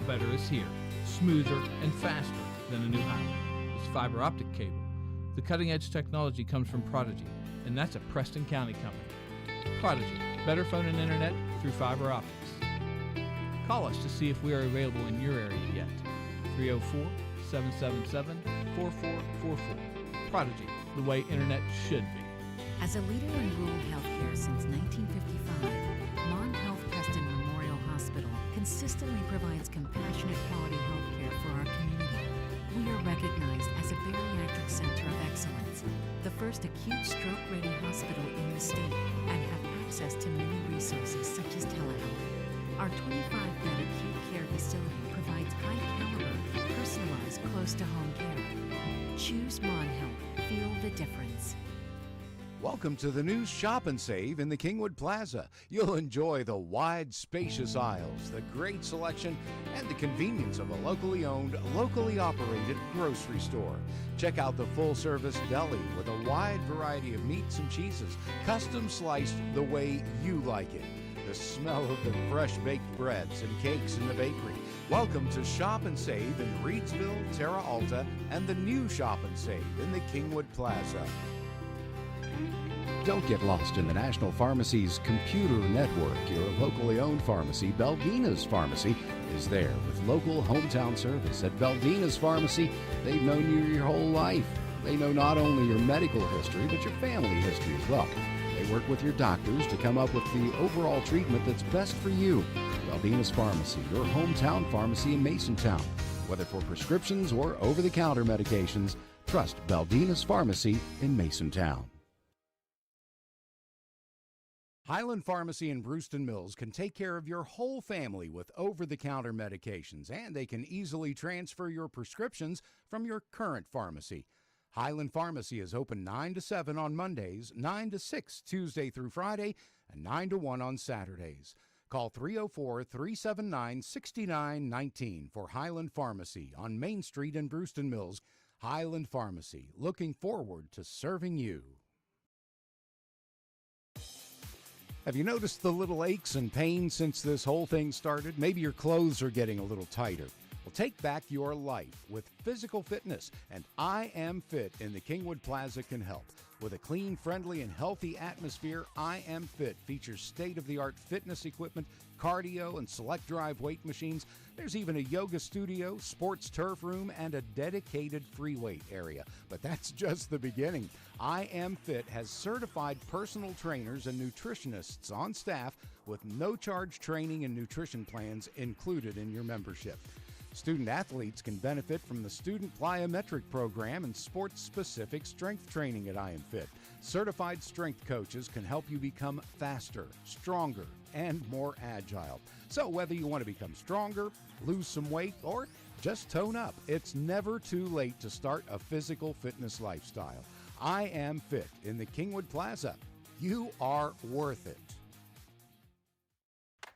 Better is here, smoother and faster than a new highway. It's fiber optic cable. The cutting-edge technology comes from Prodigy, and that's a Preston County company. Prodigy, better phone and internet through fiber optics. Call us to see if we are available in your area yet. 304-777-4444. Prodigy, the way internet should be. As a leader in rural healthcare since 1955, Mon Health Preston Memorial Hospital consistently provides compassionate quality healthcare for our community. We are recognized as a bariatric center of excellence, the first acute stroke-ready hospital in the state, and have access to many resources such as telehealth. Our 25-bed acute care facility provides high-caliber, personalized, close-to-home care. Choose Mon Health. Feel the difference. Welcome to the new Shop and Save in the Kingwood Plaza. You'll enjoy the wide, spacious aisles, the great selection, and the convenience of a locally owned, locally operated grocery store. Check out the full-service deli with a wide variety of meats and cheeses, custom sliced the way you like it. The smell of the fresh-baked breads and cakes in the bakery. Welcome to Shop and Save in Reedsville, Terra Alta, and the new Shop and Save in the Kingwood Plaza. Don't get lost in the National Pharmacy's computer network. Your locally owned pharmacy, Baldina's Pharmacy, is there with local hometown service. At Baldina's Pharmacy, they've known you your whole life. They know not only your medical history, but your family history as well. They work with your doctors to come up with the overall treatment that's best for you. Baldina's Pharmacy, your hometown pharmacy in Masontown. Whether for prescriptions or over-the-counter medications, trust Baldina's Pharmacy in Masontown. Highland Pharmacy in Brewston Mills can take care of your whole family with over-the-counter medications, and they can easily transfer your prescriptions from your current pharmacy. Highland Pharmacy is open 9 to 7 on Mondays, 9 to 6 Tuesday through Friday, and 9 to 1 on Saturdays. Call 304-379-6919 for Highland Pharmacy on Main Street in Brewston Mills. Highland Pharmacy, looking forward to serving you. Have you noticed the little aches and pains since this whole thing started? Maybe your clothes are getting a little tighter. Well, take back your life with physical fitness, and I Am Fit in the Kingwood Plaza can help. With a clean, friendly, and healthy atmosphere, I Am Fit features state-of-the-art fitness equipment, cardio, and select drive weight machines. There's even a yoga studio, sports turf room, and a dedicated free weight area. But that's just the beginning. I Am Fit has certified personal trainers and nutritionists on staff with no-charge training and nutrition plans included in your membership. Student athletes can benefit from the Student Plyometric Program and sports-specific strength training at I Am Fit. Certified strength coaches can help you become faster, stronger, and more agile. So whether you want to become stronger, lose some weight, or just tone up, it's never too late to start a physical fitness lifestyle. I Am Fit in the Kingwood Plaza. You are worth it.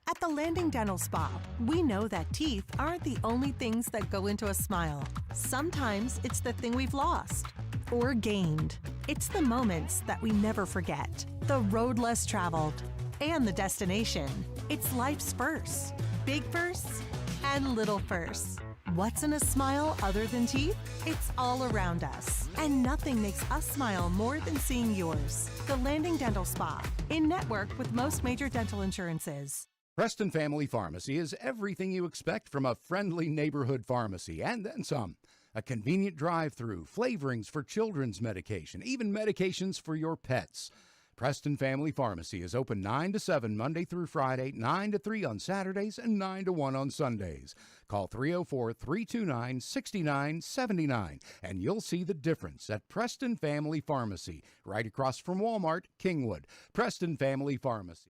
At the Landing Dental Spa, we know that teeth aren't the only things that go into a smile. Sometimes it's the thing we've lost. or gained. It's the moments that we never forget, the road less traveled, and the destination. It's life's firsts, big firsts and little firsts. What's in a smile other than teeth? It's all around us. And nothing makes us smile more than seeing yours. The Landing Dental Spa, in network with most major dental insurances. Preston Family Pharmacy is everything you expect from a friendly neighborhood pharmacy, and then some. A convenient drive-through, flavorings for children's medication, even medications for your pets. Preston Family Pharmacy is open 9 to 7 Monday through Friday, 9 to 3 on Saturdays, and 9 to 1 on Sundays. Call 304-329-6979, and you'll see the difference at Preston Family Pharmacy, right across from Walmart, Kingwood. Preston Family Pharmacy.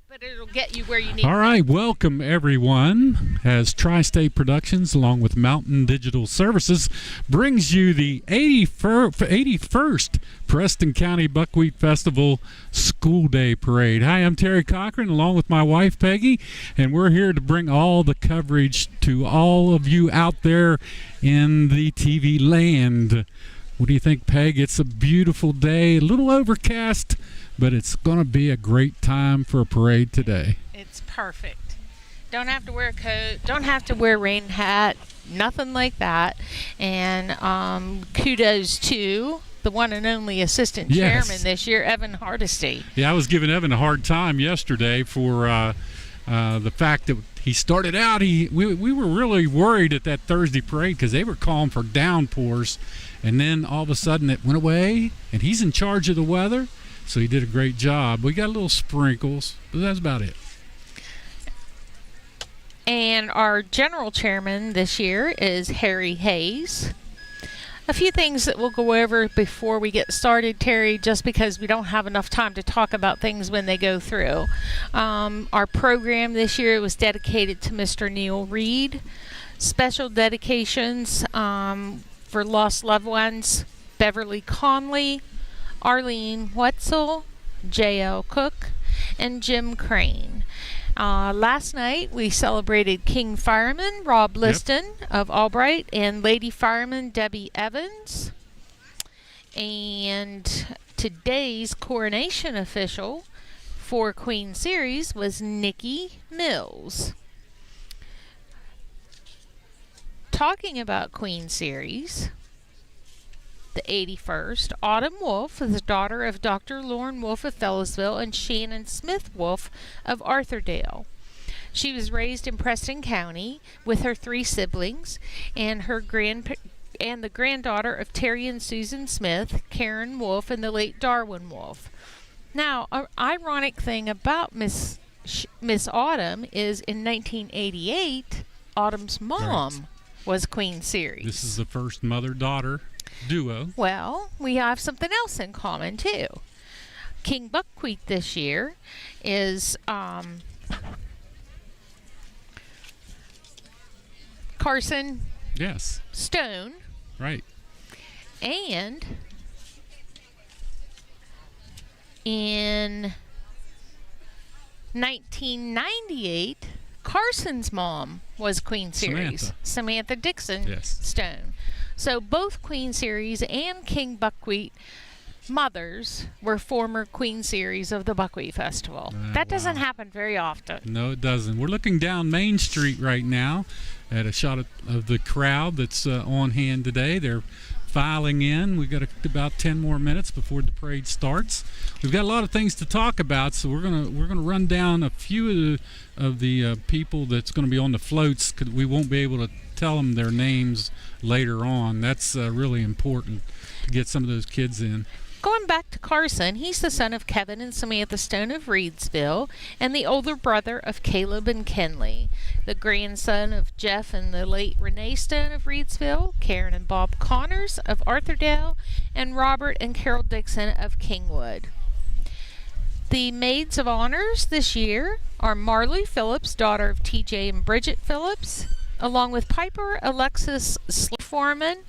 But it'll get you where you need. All right, welcome everyone. As Tri-State Productions, along with Mountain Digital Services, brings you the 81st Preston County Buckwheat Festival School Day Parade. Hi, I'm Terry Cochran, along with my wife Peggy, and we're here to bring all the coverage to all of you out there in the TV land. What do you think, Peg? It's a beautiful day, a little overcast, but it's going to be a great time for a parade today. It's perfect. Don't have to wear a coat, don't have to wear a rain hat, nothing like that. And kudos to the one and only assistant chairman this year, Evan Hardesty. Yeah, I was giving Evan a hard time yesterday for the fact that he started out, we were really worried at that Thursday parade because they were calling for downpours, and then all of a sudden it went away, and he's in charge of the weather. So he did a great job. We got little sprinkles, but that's about it. And our general chairman this year is Harry Hayes. A few things that we'll go over before we get started, Terry, just because we don't have enough time to talk about things when they go through. Our program this year was dedicated to Mr. Neil Reed. Special dedications for lost loved ones, Beverly Conley, Arlene Wetzel, J.L. Cook, and Jim Crane. Last night we celebrated King Fireman Rob Liston of Albright and Lady Fireman Debbie Evans. And today's coronation official for Queen Series was Nikki Mills. Talking about Queen Series, the 81st, Autumn Wolf is the daughter of Dr. Lauren Wolf of Fellows,ville and Shannon Smith Wolf of Arthurdale. She was raised in Preston County with her 3 siblings and the granddaughter of Terry and Susan Smith, Karen Wolf, and the late Darwin Wolf. Now, an ironic thing about Miss Autumn is in 1988, Autumn's mom was Queen Series. This is the first mother-daughter duo. Well, we have something else in common too. King Buckwheat this year is Carson Stone. Right. And in 1998, Carson's mom was Queen Series. Samantha Dixon Stone. So both Queen Series and King Buckwheat mothers were former Queen Series of the Buckwheat Festival. That doesn't happen very often. No, it doesn't. We're looking down Main Street right now at a shot of the crowd that's on hand today. They're filing in. We've got about 10 more minutes before the parade starts. We've got a lot of things to talk about, so we're gonna run down a few of the people that's going to be on the floats, because we won't be able to tell them their names later on. That's really important to get some of those kids in. Going back to Carson, he's the son of Kevin and Samantha Stone of Reedsville and the older brother of Caleb and Kenley, the grandson of Jeff and the late Renee Stone of Reedsville, Karen and Bob Connors of Arthurdale, and Robert and Carol Dixon of Kingwood. The maids of honors this year are Marley Phillips, daughter of TJ and Bridget Phillips, along with Piper Alexis Foreman,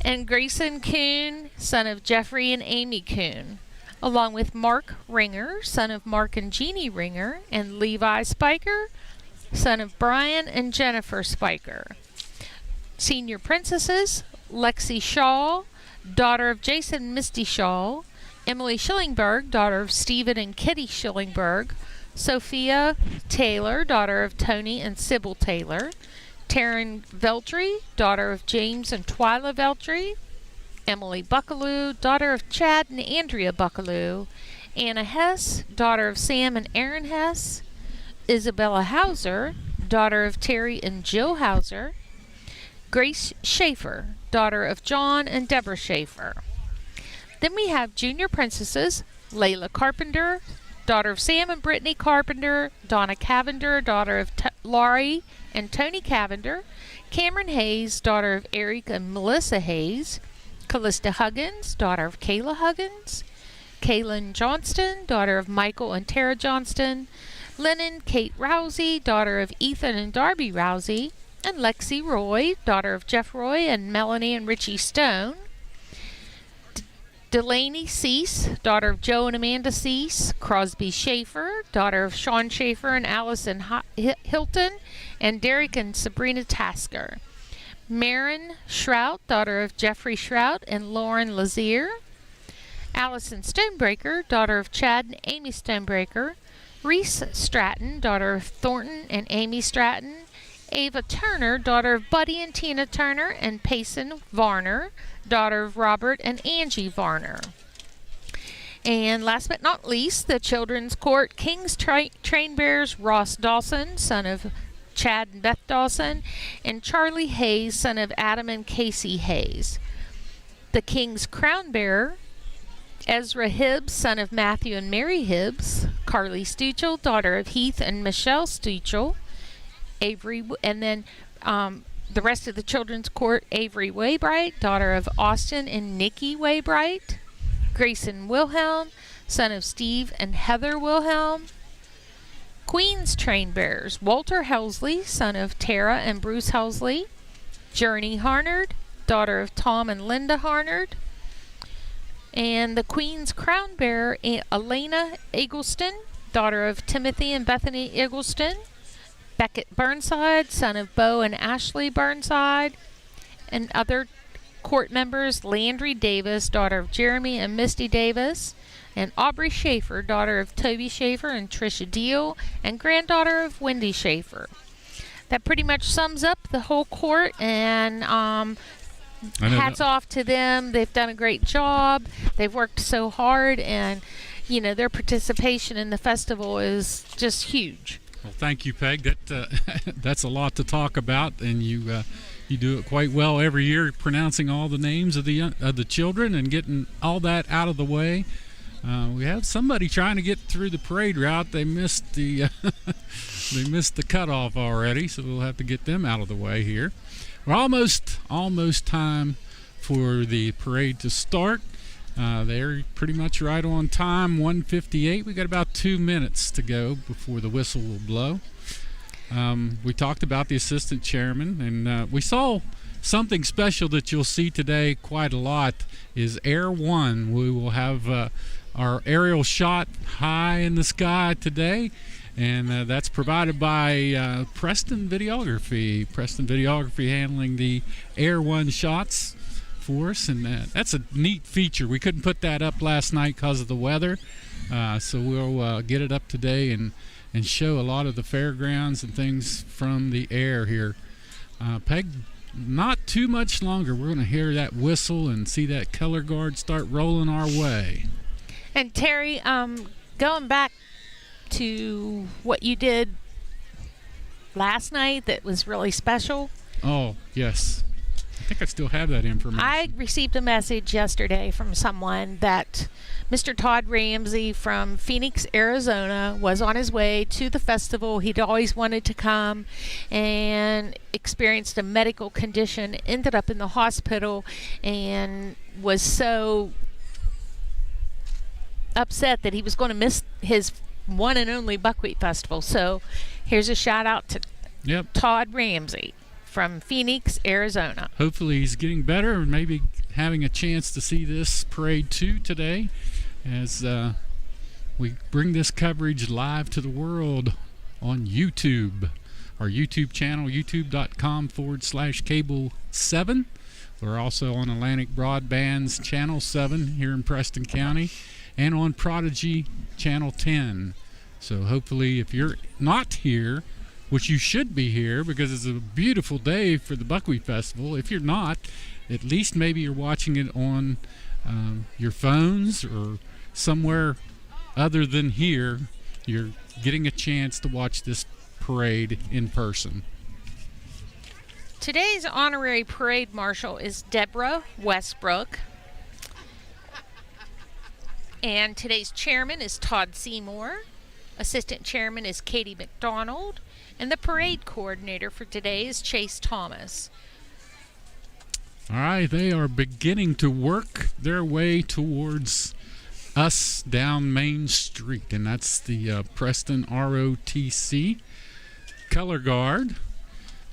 and Grayson Kuhn, son of Jeffrey and Amy Kuhn, along with Mark Ringer, son of Mark and Jeannie Ringer, and Levi Spiker, son of Brian and Jennifer Spiker. Senior princesses, Lexi Shaw, daughter of Jason and Misty Shaw. Emily Schillingberg, daughter of Stephen and Kitty Schillingberg. Sophia Taylor, daughter of Tony and Sybil Taylor. Taryn Veltri, daughter of James and Twyla Veltri. Emily Buckaloo, daughter of Chad and Andrea Buckaloo. Anna Hess, daughter of Sam and Aaron Hess. Isabella Hauser, daughter of Terry and Jill Hauser. Grace Schaefer, daughter of John and Deborah Schaefer. Then we have junior princesses, Layla Carpenter, daughter of Sam and Brittany Carpenter. Donna Cavender, daughter of Laurie and Tony Cavender. Cameron Hayes, daughter of Eric and Melissa Hayes. Callista Huggins, daughter of Kayla Huggins. Kaylin Johnston, daughter of Michael and Tara Johnston. Lennon Kate Rousey, daughter of Ethan and Darby Rousey. And Lexi Roy, daughter of Jeff Roy and Melanie and Richie Stone. Delaney Cease, daughter of Joe and Amanda Cease. Crosby Schaefer, daughter of Sean Schaefer and Allison Hilton. And Derek and Sabrina Tasker. Marin Shrout, daughter of Jeffrey Shrout and Lauren Lazier. Allison Stonebreaker, daughter of Chad and Amy Stonebreaker. Reese Stratton, daughter of Thornton and Amy Stratton. Ava Turner, daughter of Buddy and Tina Turner. And Payson Varner, daughter of Robert and Angie Varner. And last but not least, the Children's Court King's Train Bearers, Ross Dawson, son of Chad and Beth Dawson, and Charlie Hayes, son of Adam and Casey Hayes. The King's Crown Bearer, Ezra Hibbs, son of Matthew and Mary Hibbs. Carly Stuchel, daughter of Heath and Michelle Stuchel. Avery, and then the rest of the Children's Court, Avery Waybright, daughter of Austin and Nikki Waybright. Grayson Wilhelm, son of Steve and Heather Wilhelm. Queen's Train Bearers, Walter Helsley, son of Tara and Bruce Helsley. Journey Harnard, daughter of Tom and Linda Harnard. And the Queen's Crown Bearer, Elena Eggleston, daughter of Timothy and Bethany Eggleston. Beckett Burnside, son of Bo and Ashley Burnside. And other court members, Landry Davis, daughter of Jeremy and Misty Davis. And Aubrey Schaefer, daughter of Toby Schaefer and Tricia Deal, and granddaughter of Wendy Schaefer. That pretty much sums up the whole court, and hats off to them. They've done a great job. They've worked so hard, and you know their participation in the festival is just huge. Well, thank you, Peg. That's a lot to talk about, and you do it quite well every year, pronouncing all the names of the children and getting all that out of the way. We had somebody trying to get through the parade route. They missed the cutoff already, so we'll have to get them out of the way here. We're almost time for the parade to start. They're pretty much right on time, 1:58. We got about 2 minutes to go before the whistle will blow. We talked about the assistant chairman, and we saw something special that you'll see today quite a lot is Air One. We will have our aerial shot high in the sky today, and that's provided by Preston Videography. Preston Videography handling the Air One shots for us, and that's a neat feature. We couldn't put that up last night because of the weather, so we'll get it up today and show a lot of the fairgrounds and things from the air here. Peg, not too much longer. We're going to hear that whistle and see that color guard start rolling our way. And Terry, going back to what you did last night that was really special. Oh, yes. I think I still have that information. I received a message yesterday from someone that Mr. Todd Ramsey from Phoenix, Arizona was on his way to the festival. He'd always wanted to come and experienced a medical condition, ended up in the hospital, and was so upset that he was going to miss his one and only Buckwheat Festival. So here's a shout out to Todd Ramsey from Phoenix, Arizona. Hopefully he's getting better and maybe having a chance to see this parade too today as we bring this coverage live to the world on YouTube. Our YouTube channel, youtube.com/cable7. We're also on Atlantic Broadband's Channel 7 here in Preston County and on Prodigy Channel 10. So hopefully if you're not here, which you should be here because it's a beautiful day for the Buckwheat Festival, if you're not, at least maybe you're watching it on your phones or somewhere other than here. You're getting a chance to watch this parade in person. Today's honorary parade marshal is Deborah Westbrook. And today's chairman is Todd Seymour. Assistant chairman is Katie McDonald. And the parade coordinator for today is Chase Thomas. All right, they are beginning to work their way towards us down Main Street, and that's the Preston ROTC color guard.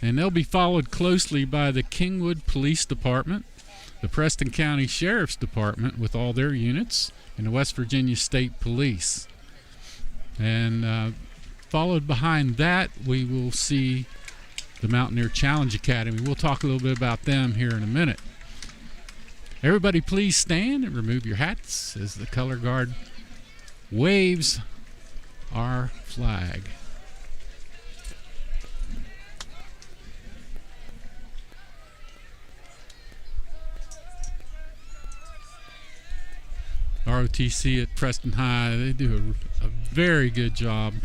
And they'll be followed closely by the Kingwood Police Department, the Preston County Sheriff's Department with all their units, and the West Virginia State Police. And followed behind that, we will see the Mountaineer Challenge Academy. We'll talk a little bit about them here in a minute. Everybody please stand and remove your hats as the color guard waves our flag. ROTC at Preston High, they do a very good job.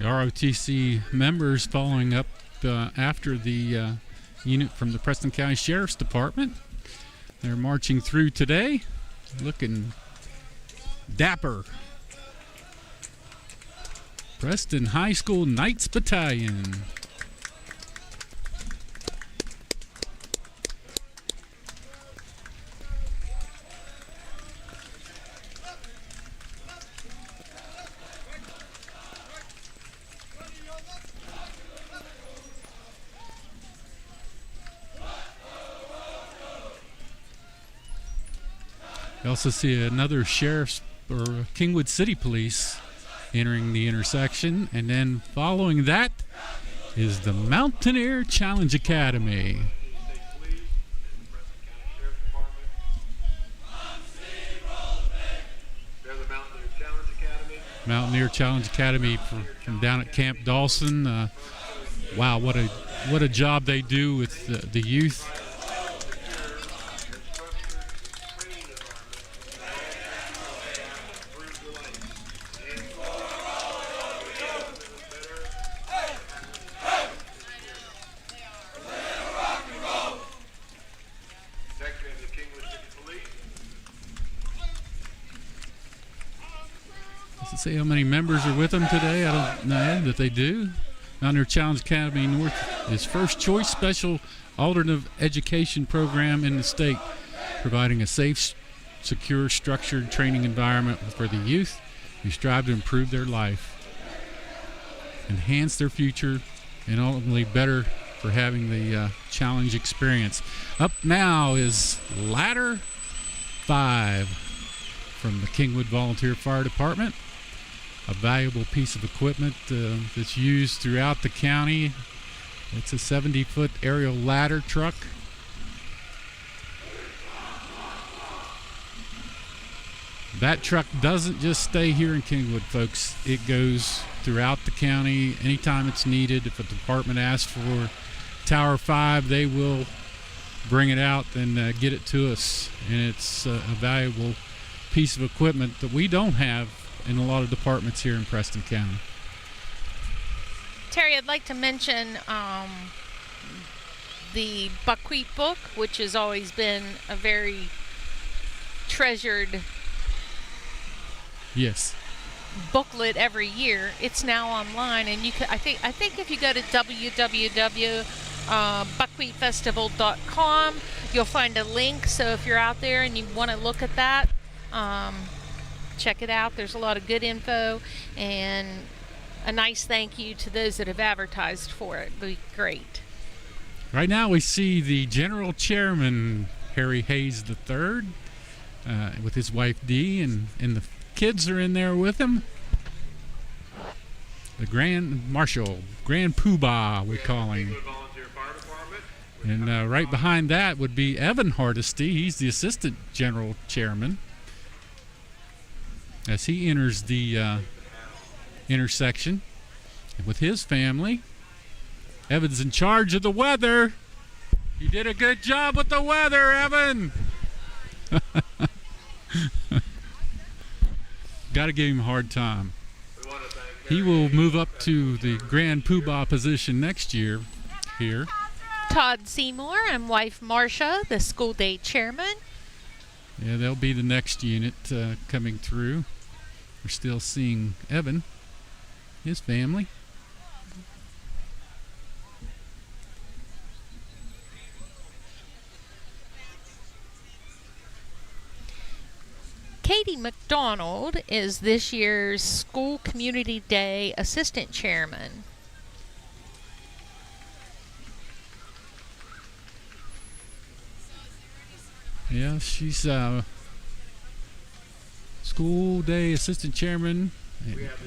ROTC members following up after the unit from the Preston County Sheriff's Department. They're marching through today, looking dapper. Preston High School Knights Battalion. You also see another sheriff's or Kingwood City Police entering the intersection, and then following that is the Mountaineer Challenge Academy. Mountaineer Challenge Academy from down at Camp Dawson. Wow, what a job they do with the youth. See how many members are with them today. I don't know that they do. Mountaineer Challenge Academy North is first choice special alternative education program in the state, providing a safe, secure, structured training environment for the youth who strive to improve their life, enhance their future, and ultimately better for having the challenge experience. Up now is Ladder 5 from the Kingwood Volunteer Fire Department. A valuable piece of equipment that's used throughout the county. It's a 70-foot aerial ladder truck. That truck doesn't just stay here in Kingwood, folks. It goes throughout the county anytime it's needed. If a department asks for Tower 5, they will bring it out and get it to us. And it's a valuable piece of equipment that we don't have in a lot of departments here in Preston County. Terry, I'd like to mention the Buckwheat book, which has always been a very treasured booklet every year. It's now online, and you can. I think if you go to www.buckwheatfestival.com, you'll find a link. So if you're out there and you want to look at that, check it out. There's a lot of good info and a nice thank you to those that have advertised for it. It'd be great. Right now we see the General Chairman, Harry Hayes III, with his wife Dee, and the kids are in there with him. The Grand Marshal, Grand Poobah, we call him. And right behind that would be Evan Hardesty. He's the Assistant General Chairman. As he enters the intersection with his family. Evan's in charge of the weather. You did a good job with the weather, Evan. Got to give him a hard time. He will move up to the Grand Poobah position next year here. Todd Seymour and wife Marcia, the school day chairman. Yeah, they'll be the next unit coming through. We're still seeing Evan, his family. Katie McDonald is this year's School Community Day Assistant Chairman. Yeah, she's School Day Assistant Chairman.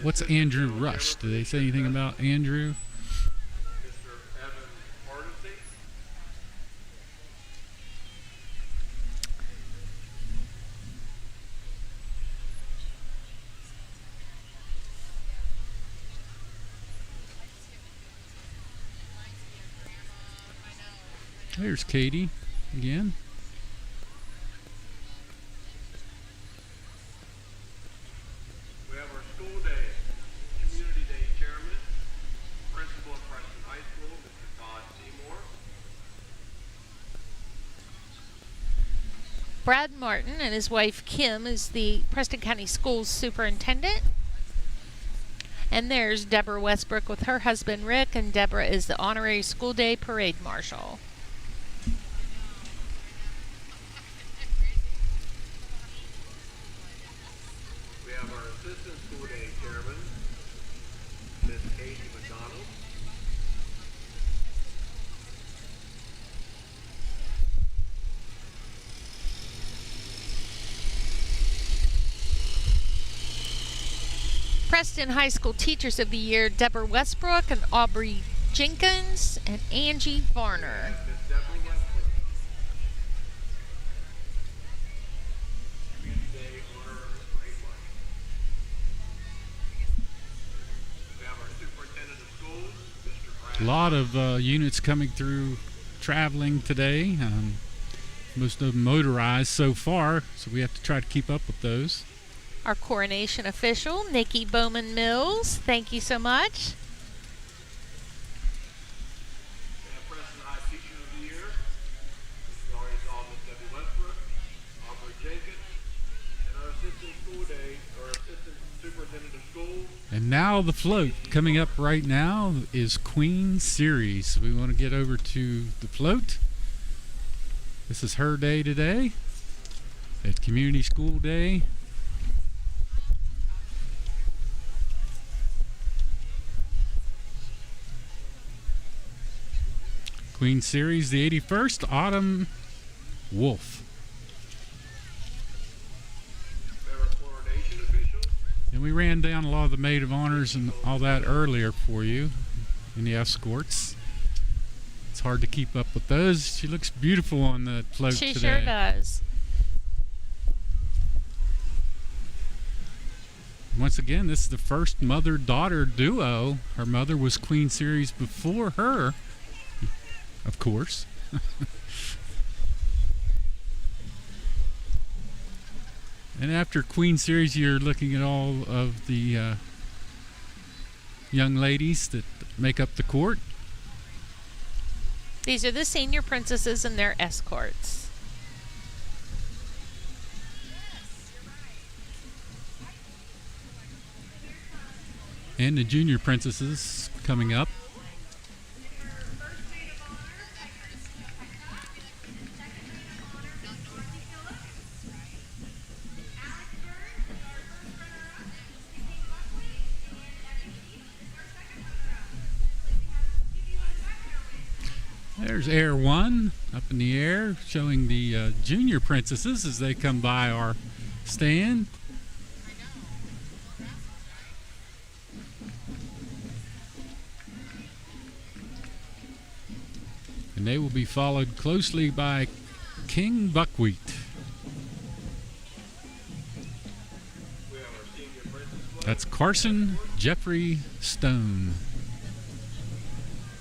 What's Andrew Rush? Do they say anything about Andrew? There's Katie again. We have our school day, community day chairman, principal of Preston High School, Mr. Todd Seymour. Brad Martin and his wife Kim is the Preston County Schools Superintendent. And there's Deborah Westbrook with her husband Rick, and Deborah is the Honorary School Day Parade Marshal. Preston High School Teachers of the Year, Deborah Westbrook and Aubrey Jenkins and Angie Varner. A lot of units coming through traveling today. Most of them motorized so far, so we have to try to keep up with those. Our coronation official, Nikki Bowman Mills. Thank you so much. Preston High Teacher of the Year. This is already called Miss Debbie Westbrook, Aubrey Jenkins, and our Assistant School Day, or Assistant Superintendent of Schools. And now the float coming up right now is Queen Series. We want to get over to the float. This is her day today at Community School Day. Queen Series, the 81st, Autumn Wolf. And we ran down a lot of the maid of honors and all that earlier for you in the escorts. It's hard to keep up with those. She looks beautiful on the float today. She sure does. Once again, this is the first mother-daughter duo. Her mother was Queen Series before her, of course. And after Queen Series, you're looking at all of the young ladies that make up the court. These are the senior princesses and their escorts. And the junior princesses coming up. There's Air 1 up in the air, showing the junior princesses as they come by our stand. And they will be followed closely by King Buckwheat. That's Carson Jeffrey Stone,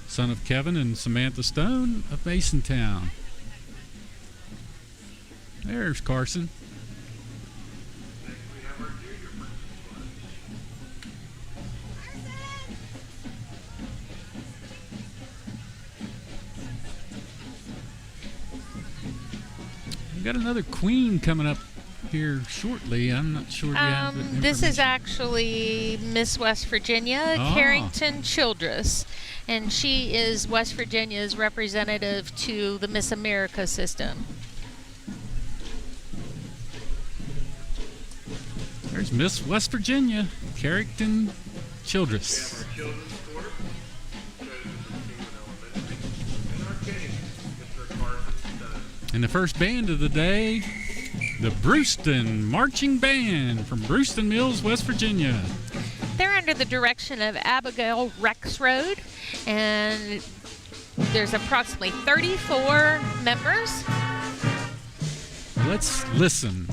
son of Kevin and Samantha Stone of Masontown. There's Carson. We've got another queen coming up here shortly. I'm not sure yet. This is actually Miss West Virginia, Carrington Childress, and she is West Virginia's representative to the Miss America system. There's Miss West Virginia, Carrington Childress. And the first band of the day, the Brewston Marching Band from Brewston Mills, West Virginia. They're under the direction of Abigail Rexroad, and there's approximately 34 members. Let's listen.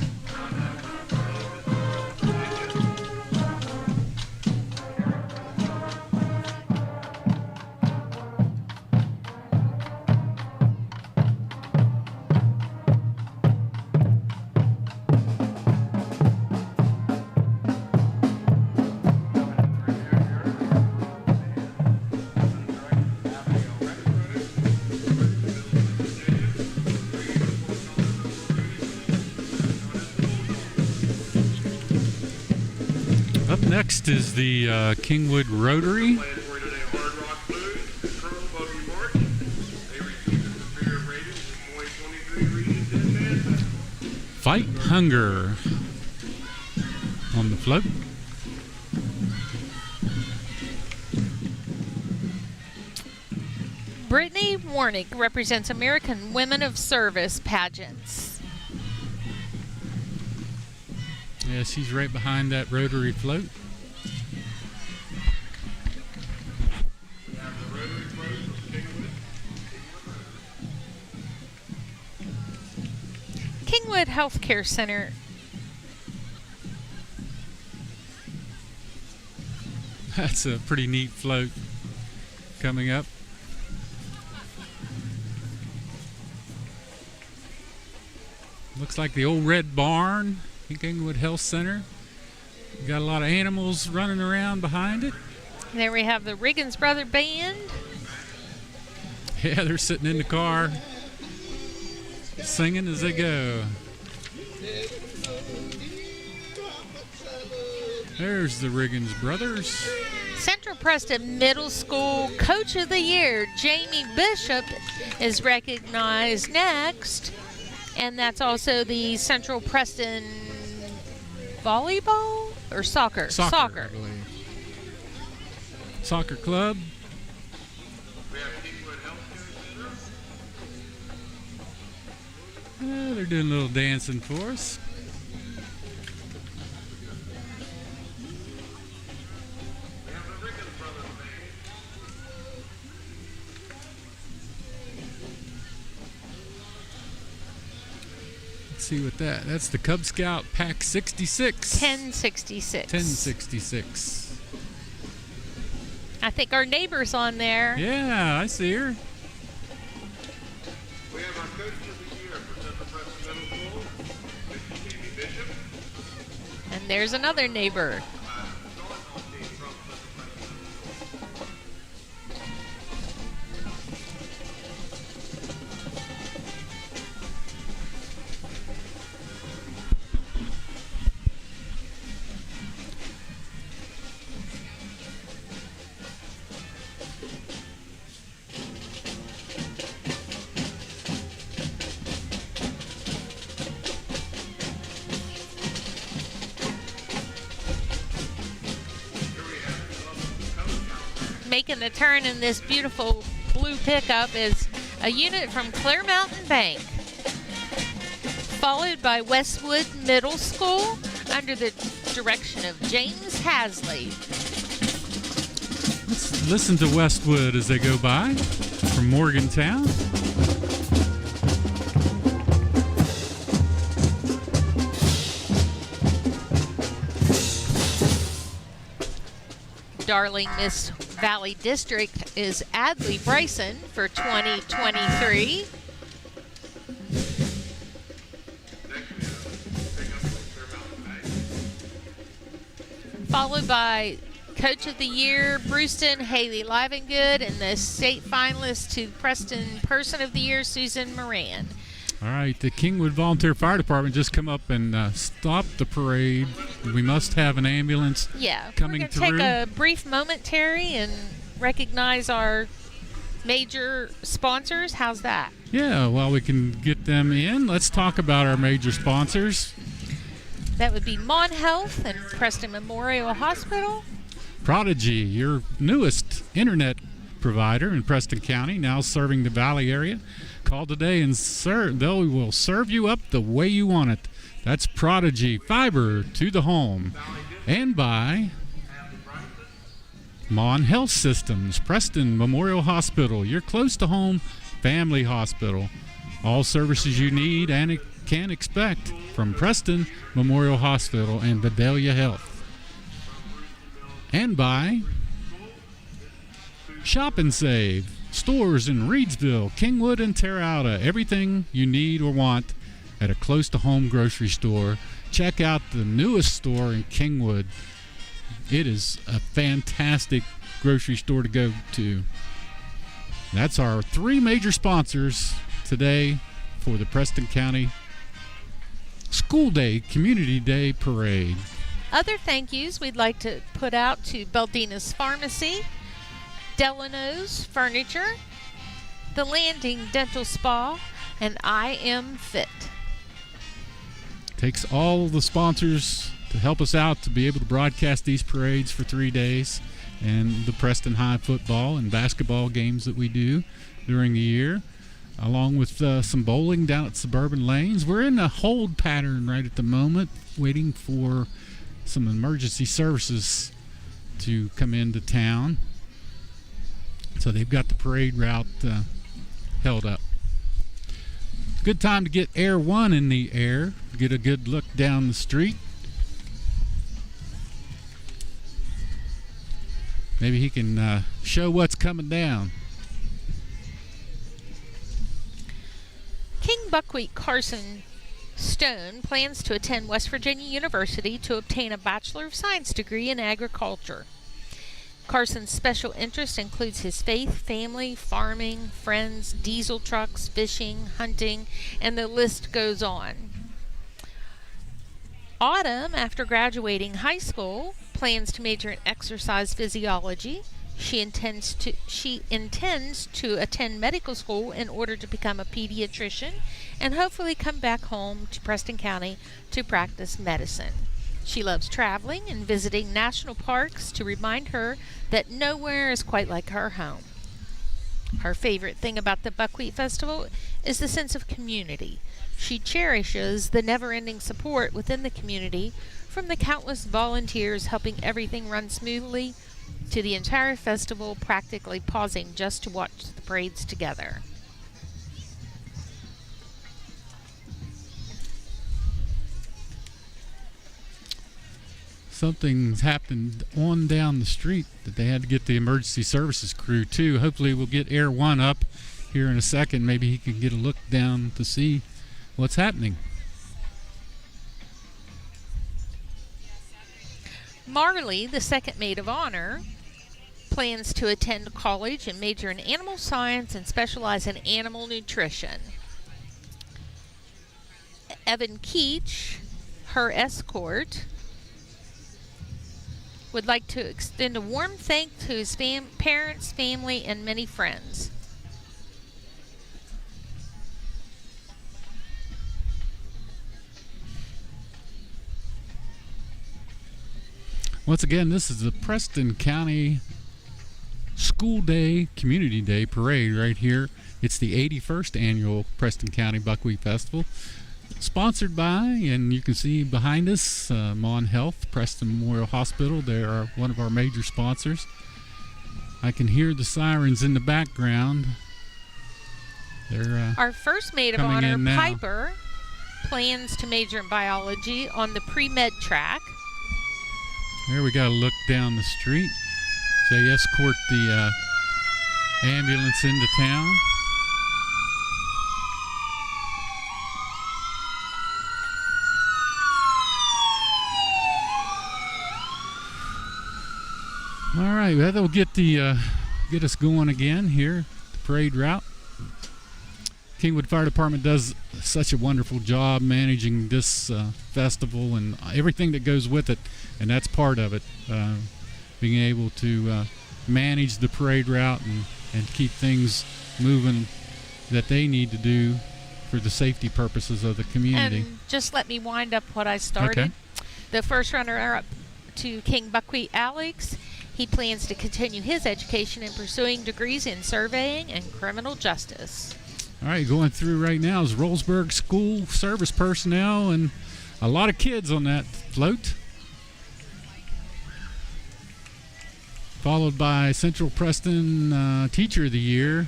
Up next is the Kingwood Rotary. Fight Hunger on the float. Brittany Warnick represents American Women of Service pageants. Yeah, she's right behind that rotary float. Kingwood Healthcare Center. That's a pretty neat float coming up. Looks like the old red barn. Kingwood Health Center. Got a lot of animals running around behind it. There we have the Riggins Brother Band. Yeah, they're sitting in the car singing as they go. There's the Riggins Brothers. Central Preston Middle School Coach of the Year, Jamie Bishop, is recognized next. And that's also the Central Preston volleyball or soccer? Soccer. I believe. Soccer club. They're doing a little dancing for us. See what that's the Cub Scout Pack 66. 1066. 1066. I think our neighbor's on there. Yeah, I see her. We have our Coach of the Year for Central Preston Middle School, Mrs. Jamie Bishop. And there's another neighbor. making the turn in this beautiful blue pickup is a unit from Clear Mountain Bank, followed by Westwood Middle School under the direction of James Hasley. Let's listen to Westwood as they go by from Morgantown. Darling Miss Valley District is Adley Bryson for 2023. Followed by Coach of the Year, Brewston Haley Livengood, and the state finalist to Preston Person of the Year, Susan Moran. All right, the Kingwood Volunteer Fire Department just come up and stopped the parade. We must have an ambulance coming through. We're going to take a brief moment, Terry, and recognize our major sponsors. How's that? Yeah, well, we can get them in. Let's talk about our major sponsors. That would be Mon Health and Preston Memorial Hospital. Prodigy, your newest internet provider in Preston County, now serving the Valley area. Call today and they will serve you up the way you want it. That's Prodigy, fiber to the home. And by Mon Health Systems, Preston Memorial Hospital, your close to home family hospital. All services you need and can expect from Preston Memorial Hospital and Vidalia Health. And by Shop and Save, stores in Reedsville, Kingwood, and Terrauda. Everything you need or want at a close-to-home grocery store. Check out the newest store in Kingwood. It is a fantastic grocery store to go to. That's our three major sponsors today for the Preston County School Day, Community Day Parade. Other thank yous we'd like to put out to Baldina's Pharmacy, Delano's Furniture, The Landing Dental Spa, and I Am Fit. Takes all the sponsors to help us out to be able to broadcast these parades for 3 days and the Preston High football and basketball games that we do during the year, along with some bowling down at Suburban Lanes. We're in a hold pattern right at the moment, waiting for some emergency services to come into town. So they've got the parade route held up. Good time to get Air 1 in the air, get a good look down the street. Maybe he can show what's coming down. King Buckwheat Carson Stone plans to attend West Virginia University to obtain a Bachelor of Science degree in agriculture. Carson's special interest includes his faith, family, farming, friends, diesel trucks, fishing, hunting, and the list goes on. Autumn, after graduating high school, plans to major in exercise physiology. She intends to attend medical school in order to become a pediatrician and hopefully come back home to Preston County to practice medicine. She loves traveling and visiting national parks to remind her that nowhere is quite like her home. Her favorite thing about the Buckwheat Festival is the sense of community. She cherishes the never-ending support within the community, from the countless volunteers helping everything run smoothly to the entire festival practically pausing just to watch the parades together. Something's happened on down the street that they had to get the emergency services crew to. Hopefully we'll get Air 1 up here in a second. Maybe he can get a look down to see what's happening. Marley, the second maid of honor, plans to attend college and major in animal science and specialize in animal nutrition. Evan Keach, her escort, would like to extend a warm thanks to his parents, family, and many friends. Once again, this is the Preston County School Day, Community Day parade right here. It's the 81st annual Preston County Buckwheat Festival, sponsored by, and you can see behind us, Mon Health, Preston Memorial Hospital. They are one of our major sponsors. I can hear the sirens in the background. They're our first maid of honor, Piper, plans to major in biology on the pre-med track. There we got to look down the street. They escort the ambulance into town. All right, that'll get us going again here, the parade route. Kingwood Fire Department does such a wonderful job managing this festival and everything that goes with it, and that's part of it. Being able to manage the parade route and keep things moving that they need to do for the safety purposes of the community. And just let me wind up what I started. Okay. The first runner-up to King Buckwheat, Alex, he plans to continue his education in pursuing degrees in surveying and criminal justice. All right, going through right now is Rollsburg School service personnel and a lot of kids on that float. Followed by Central Preston Teacher of the Year,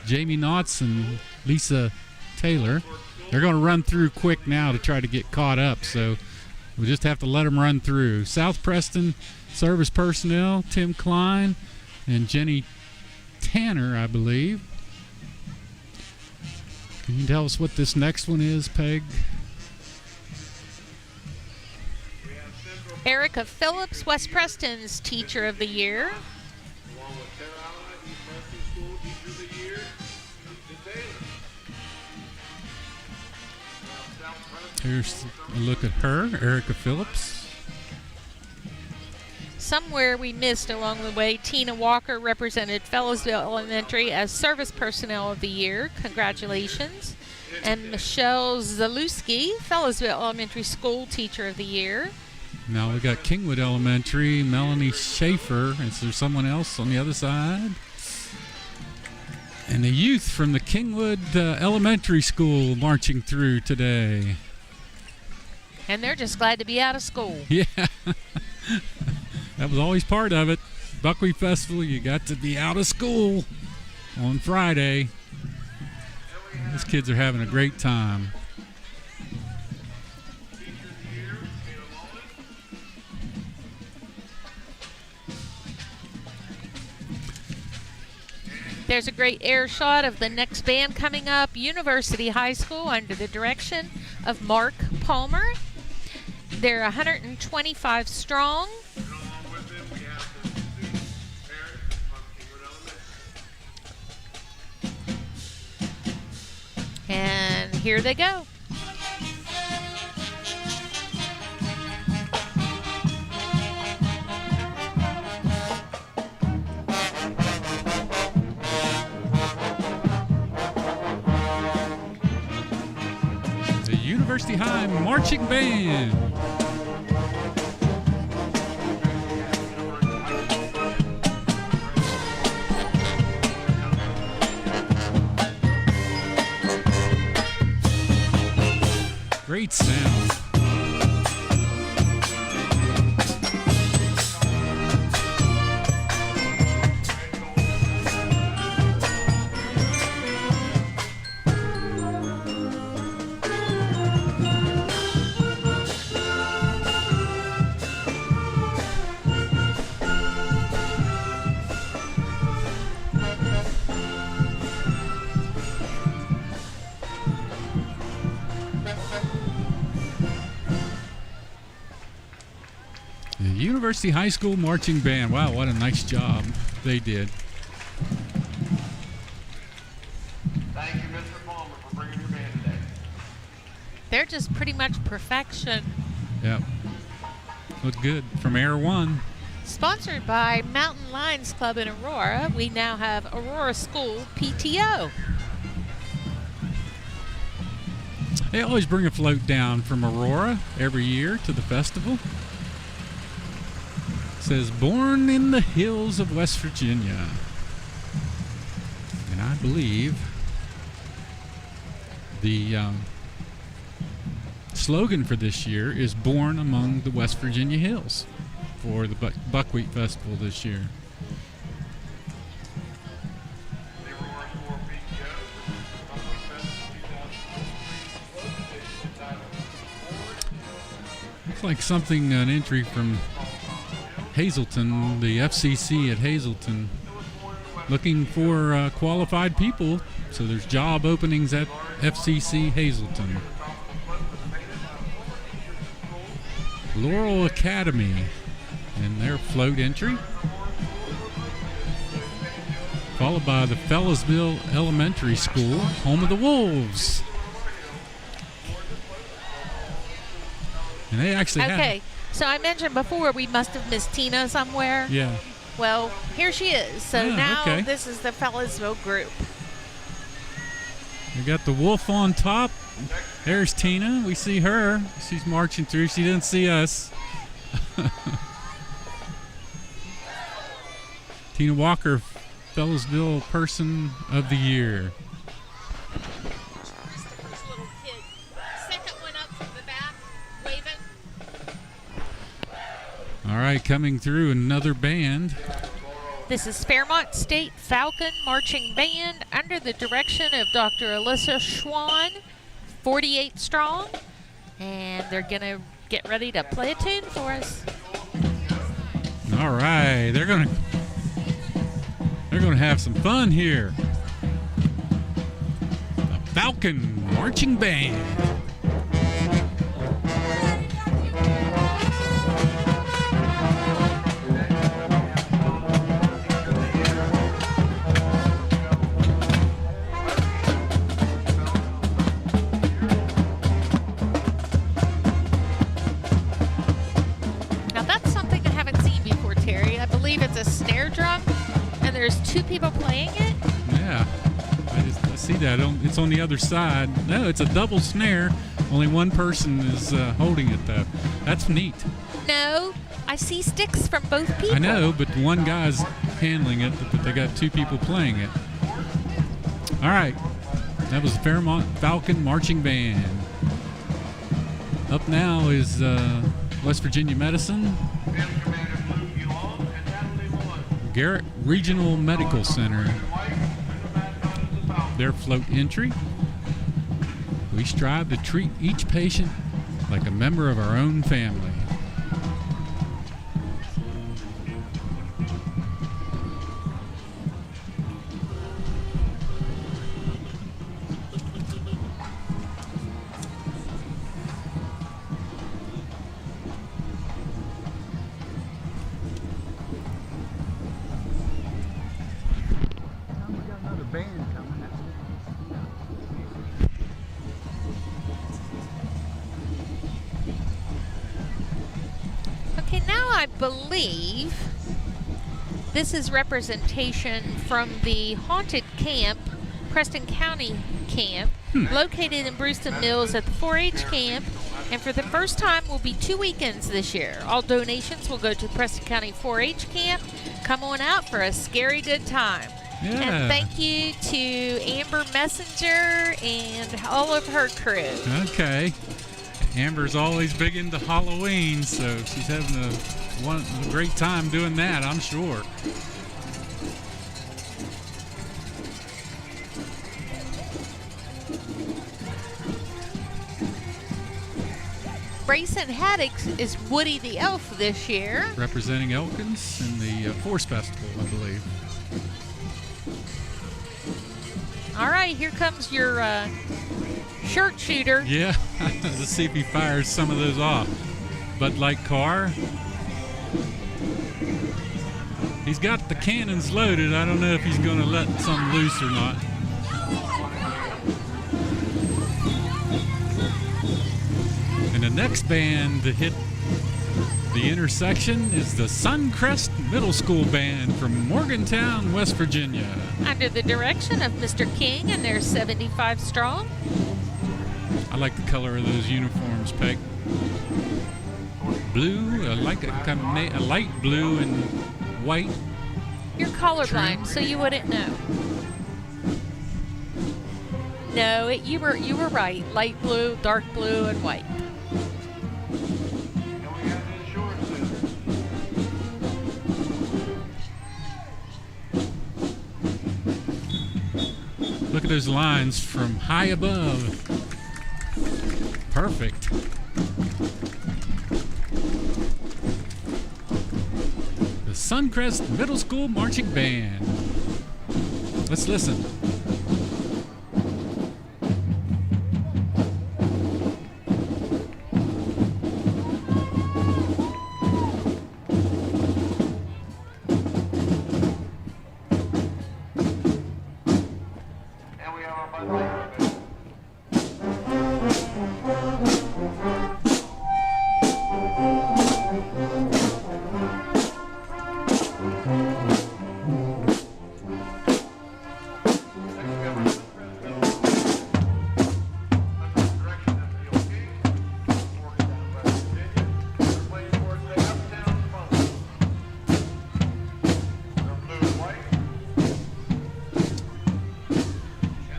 Jamie Knotts and Lisa Taylor. They're going to run through quick now to try to get caught up, so we'll just have to let them run through. South Preston Service Personnel, Tim Klein and Jenny Tanner, I believe. Can you tell us what this next one is, Peg? Erica Phillips, West Preston's Teacher of the Year. Along with Tara Allen, East Preston School Teacher of the Year, Lisa Taylor. South Preston Here's a look at her, Erica Phillips. Somewhere we missed along the way, Tina Walker represented Fellows-ville Elementary as Service Personnel of the Year. Congratulations. And Michelle Zalewski, Fellows-ville Elementary School Teacher of the Year. Now we got Kingwood Elementary, Melanie Schaefer. Is there someone else on the other side? And the youth from the Kingwood Elementary School marching through today. And they're just glad to be out of school. Yeah. That was always part of it. Buckwheat Festival, you got to be out of school on Friday. These kids are having a great time. There's a great air shot of the next band coming up, University High School, under the direction of Mark Palmer. They're 125 strong. along with them, we have the students, parents from Kingwood Elementary. And here they go. The University High Marching Band. Great sound. University High School Marching Band. Wow, what a nice job they did. Thank you, Mr. Palmer, for bringing your band today. They're just pretty much perfection. Yep. Looked good from Air One. Sponsored by Mountain Lions Club in Aurora, we now have Aurora School PTO. They always bring a float down from Aurora every year to the festival. It says, born in the hills of West Virginia. believe the slogan for this year is "Born Among the West Virginia Hills" for the Buckwheat Festival this year. It's like something, an entry from Hazleton, the FCC at Hazleton, looking for qualified people. So there's job openings at FCC Hazleton. Laurel Academy and their float entry, followed by the Fellows-Mill Elementary School, home of the Wolves. And they actually Okay, so I mentioned before we must have missed Tina somewhere. Yeah. Well, here she is. So Oh, now okay. this is the Fellows-Mill group. We got the wolf on top. There's Tina. We see her. She's marching through. She didn't see us. Tina Walker, Fellows-Mill Person of the Year. Christopher's little kid. Second one up from the back, waving. All right, coming through another band. This is Fairmont State Falcon Marching Band under the direction of Dr. Alyssa Schwann, 48 strong. And they're going to get ready to play a tune for us. All right, they're gonna have some fun here. The Falcon Marching Band. Now that's something I haven't seen before, Terry. I believe it's a snare drum, and there's two people playing it. Yeah, I see that. It's on the other side. No, it's a double snare. Only one person is holding it, though. That's neat. No, I see sticks from both people. I know, but one guy's handling it, but they got two people playing it. All right, that was the Fairmont Falcon Marching Band. Up now is West Virginia Medicine, Garrett Regional Medical Center. Their float entry: we strive to treat each patient like a member of our own family. Okay, now I believe this is representation from the haunted camp, Preston County camp, located in Brewston Mills at the 4-H camp. And for the first time will be 2 weekends this year. All donations will go to Preston County 4-H camp. Come on out for a scary good time. Yeah. And thank you to Amber Messenger and all of her crew. Okay. Amber's always big into Halloween, so she's having a great time doing that, I'm sure. Brayson Haddock is Woody the Elf this year. Representing Elkins in the Force Festival, I believe. All right, here comes your shirt shooter. Yeah, let's see if he fires some of those off. Bud Light car. He's got the cannons loaded. I don't know if he's going to let some loose or not. And the next band to hit the intersection is the Suncrest Middle School Band from Morgantown, West Virginia. Under the direction of Mr. King, and they're 75 strong. I like the color of those uniforms, Peg. Blue, I like a light blue and white. You're colorblind, so you wouldn't know. No, you were right. Light blue, dark blue, and white. And we have the insurance center. Look at those lines from high above. Perfect. The Suncrest Middle School Marching Band. Let's listen. And we have our Bud Light band.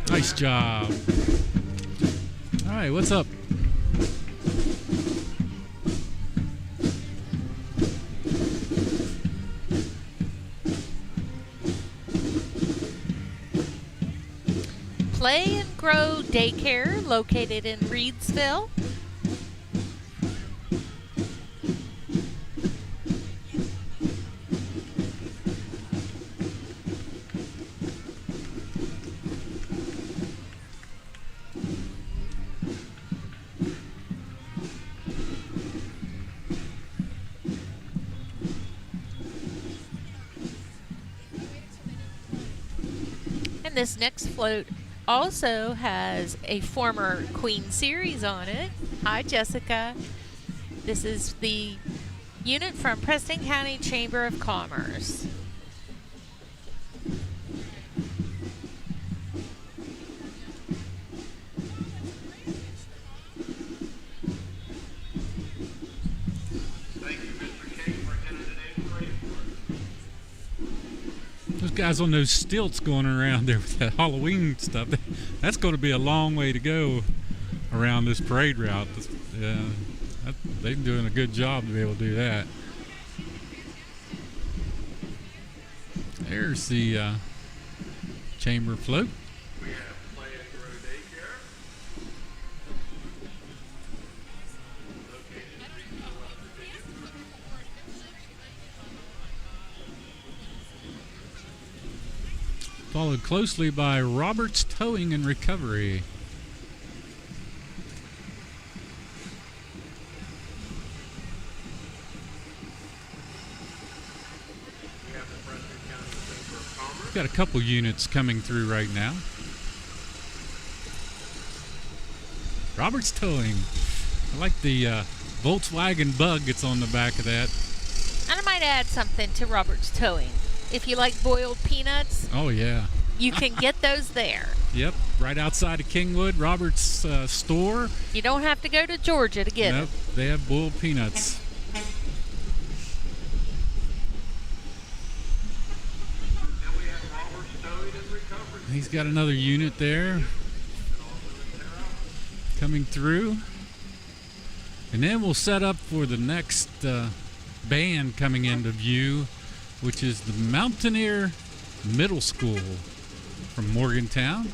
Nice job. All right, what's up? Play and Grow Daycare, located in Reedsville. And this next float also has a former Queen Series on it. Hi, Jessica. This is the unit from Preston County Chamber of Commerce. Thank you, Mr. King, for attending today's parade for us. Those guys on those stilts going around there with that Halloween stuff, that's going to be a long way to go around this parade route. They're doing a good job to be able to do that. There's the chamber float. We have Play and Grow Daycare. Located in Reedsville, West Virginia. Followed closely by Roberts Towing and Recovery. We have the Preston County Chamber of Commerce. We've got a couple units coming through right now. Roberts Towing. I like the Volkswagen Bug that's on the back of that. And I might add something to Robert's Towing. If you like boiled peanuts, Oh, yeah. you can get those there. Yep, right outside of Kingwood, Roberts store. You don't have to go to Georgia to get Nope, them. they have boiled peanuts. And we have Robert's Towing and Recovery. He's got another unit there coming through. And then we'll set up for the next band coming into view, which is the Mountaineer Middle School from Morgantown.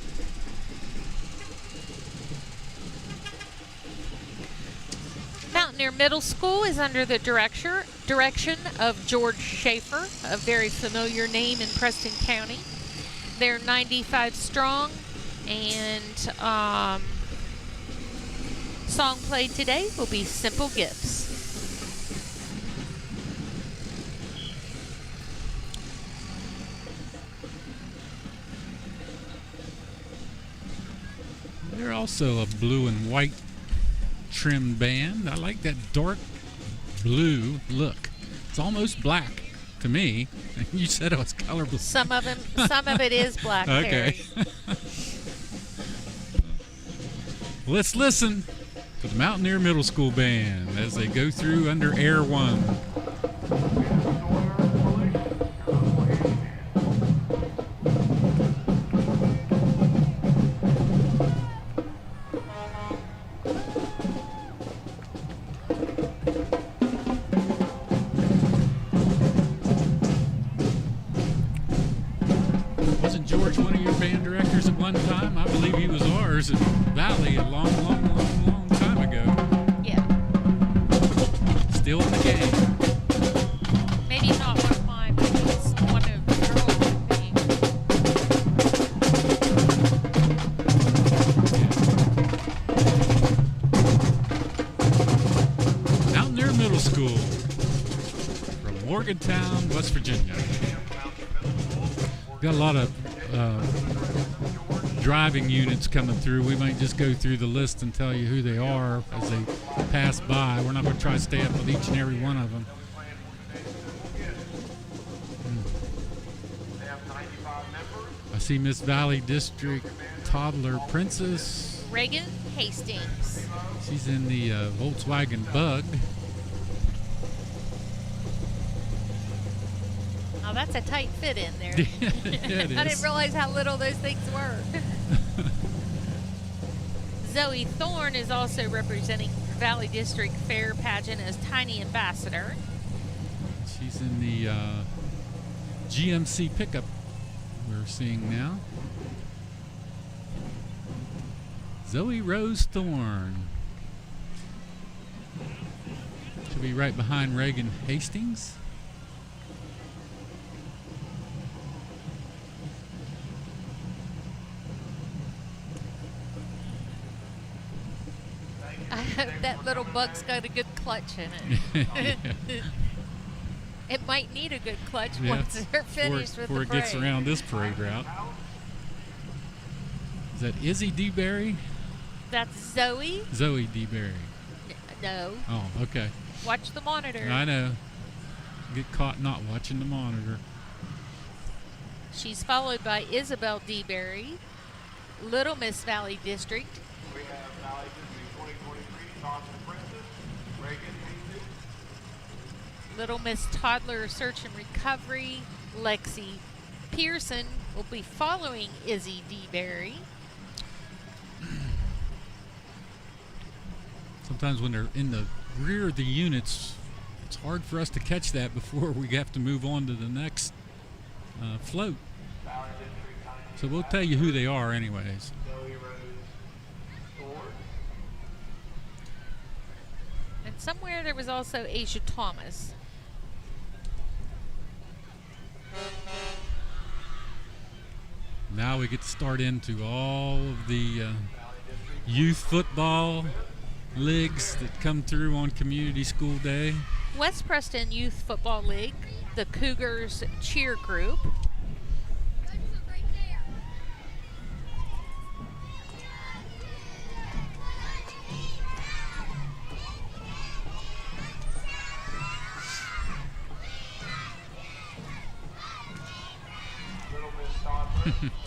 Mountaineer Middle School is under the direction of George Schaefer, a very familiar name in Preston County. They're 95 strong, and song played today will be Simple Gifts. They're also a blue and white trim band. I like that dark blue look. It's almost black to me. You said it was colorblind. Some of it is black. Okay. Terry. Let's listen to the Mountaineer Middle School Band as they go through under Air 1. years at Valley a long, long, long, long time ago. Yeah. Still in the game. Maybe not one of mine, but it's one of the girls, I think. Mountaineer Middle School from Morgantown, West Virginia. Got a lot of driving units coming through. We might just go through the list and tell you who they are as they pass by. We're not going to try to stay up with each and every one of them. I see Miss Valley District Toddler Princess Reagan Hastings. She's in the Volkswagen Bug. Oh, that's a tight fit in there. Yeah, it is. I didn't realize how little those things were. Zoe Thorne is also representing Valley District Fair Pageant as Tiny Ambassador. She's in the GMC pickup we're seeing now. Zoe Rose Thorne. She'll be right behind Reagan Hastings. That little bug's got a good clutch in it. Yeah. It might need a good clutch Yeah, once they're finished with before the it gets parade. around this parade route. Is that Izzy DeBerry? That's Zoe. Zoe DeBerry. No. Oh, okay. Watch the monitor. I know. Get caught not watching the monitor. She's followed by Isabel DeBerry, Little Miss Valley District. We have Valley District 2023, Thompson Preston, Reagan Hastings. Little Miss Toddler Search and Recovery, Lexi Pearson will be following Izzy DeBerry. Sometimes when they're in the rear of the units, it's hard for us to catch that before we have to move on to the next float. Valley District 90. So we'll tell you who they are anyways. Zoe Rose Thorne. And somewhere there was also Asia Thomas. Now we get to start into all of the youth football leagues that come through on Community School Day. West Preston Youth Football League, the Cougars cheer group.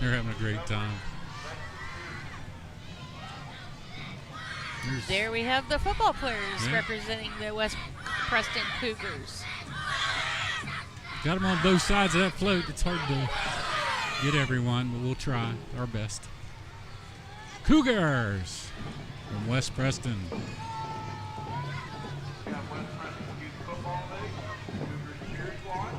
They're having a great time. There we have the football players Yeah. representing the West Preston Cougars. Got them on both sides of that float. It's hard to get everyone, but we'll try our best. Cougars from West Preston. We have West Preston Youth Football League, Cougars Cheer Squad.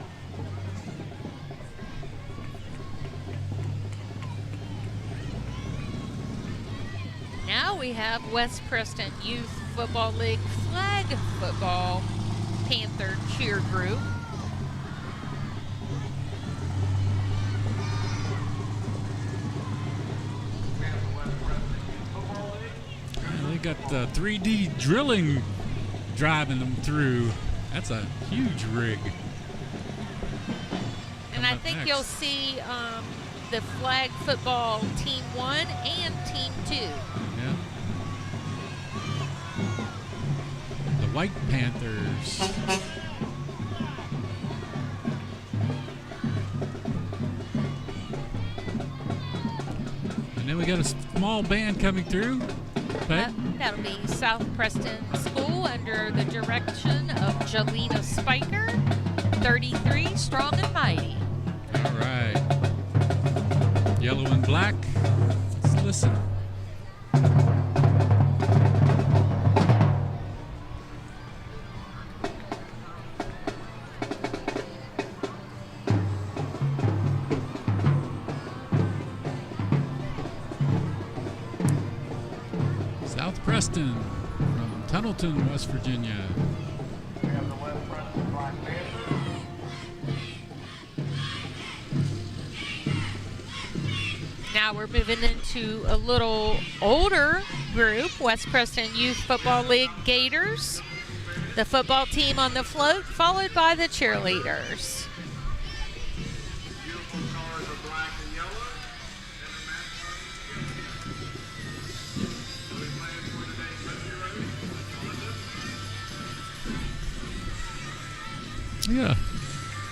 Now we have West Preston Youth Football League Flag Football Panther cheer group. We have the West Preston Youth Football League. They got 3D drilling driving them through. That's a huge rig. And I up think next? you'll see the flag football Team 1 and Team 2. Yeah. The White Panthers. And then we got a small band coming through. Okay. That'll be South Preston School under the direction of Jelena Spiker, 33, Strong and Mighty. All right. Yellow and black. Let's listen. South Preston from Tunnelton, West Virginia. We have the West Preston Black Panther. Now we're moving into a little older group, West Preston Youth Football League Gators. The football team on the float, followed by the cheerleaders. Beautiful colors of black and yellow. And the match we'll be playing for today's Country Road. Yeah,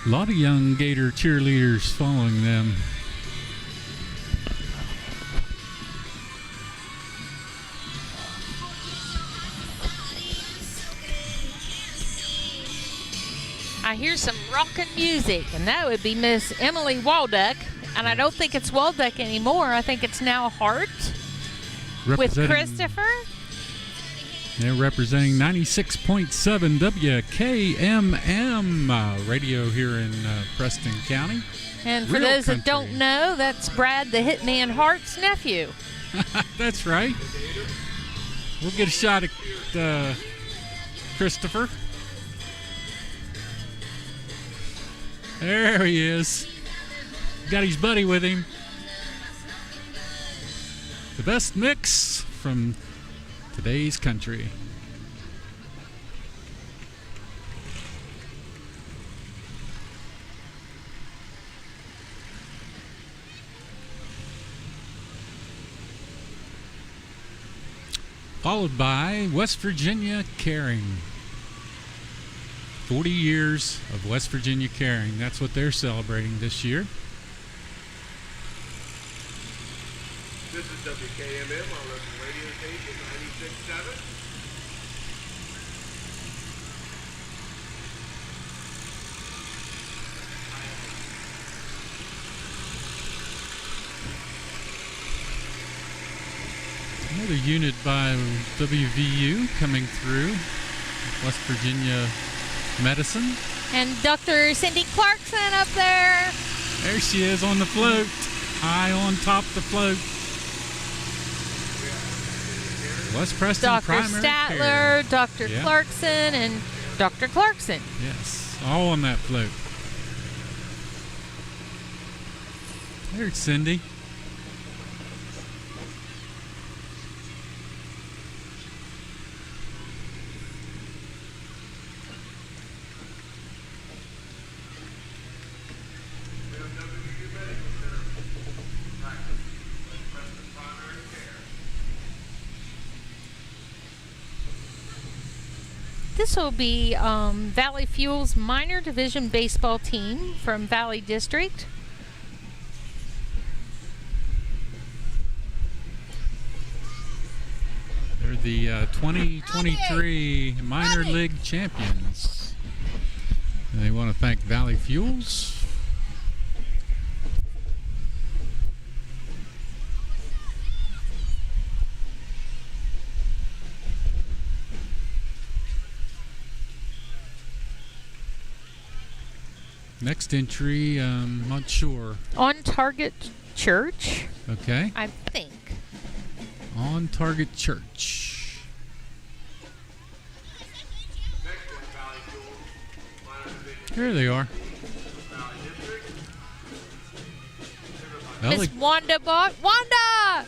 a lot of young Gator cheerleaders following them. I hear some rockin' music, and that would be Miss Emily Waldeck. And I don't think it's Waldeck anymore. I think it's now Hart with Christopher. They're representing 96.7 WKMM radio here in Preston County. And for Real those country. that don't know, that's Brad the Hitman Hart's nephew. That's right. We'll get a shot at Christopher. There he is. Got his buddy with him. The best mix from today's country. Followed by West Virginia Caring. 40 years of West Virginia Caring. That's what they're celebrating this year. This is WKMM, our local radio station, 96.7. Another unit by WVU coming through. West Virginia Medicine. And Dr. Cindy Clarkson up there. There she is on the float. High on top of the float. West Preston Dr. Primary Statler, Care. Dr. Yeah. Clarkson, and Dr. Clarkson. Yes, all on that float. There's Cindy. We have WVU Medical Center practice, West Preston Primary Care. This will be Valley Fuel's minor division baseball team from Valley District. They're the 2023 minor league champions. And they want to thank Valley Fuels. Next entry, not sure. On Target Church, Okay. I think. On Target Church. Next one, Valley Fuels, minor division Here they are. Valley District. Well, Miss they- Wanda Wanda!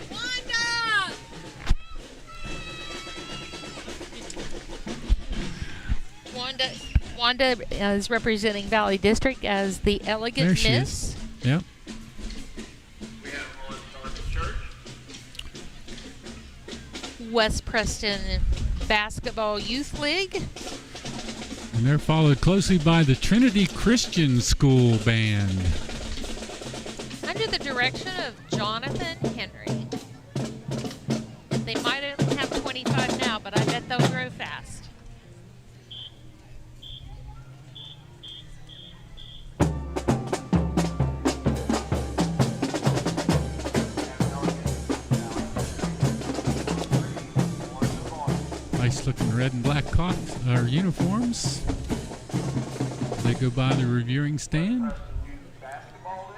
Wanda! Wanda is representing Valley District as the Elegant There she Miss. is. Yep. We have on Target Church. West Preston Basketball Youth League. And they're followed closely by the Trinity Christian School Band. Under the direction of Jonathan Henry. They might only have 25 now, but I bet they'll grow fast. Nice looking red and black uniforms. They go by the reviewing stand. Preston Youth Basketball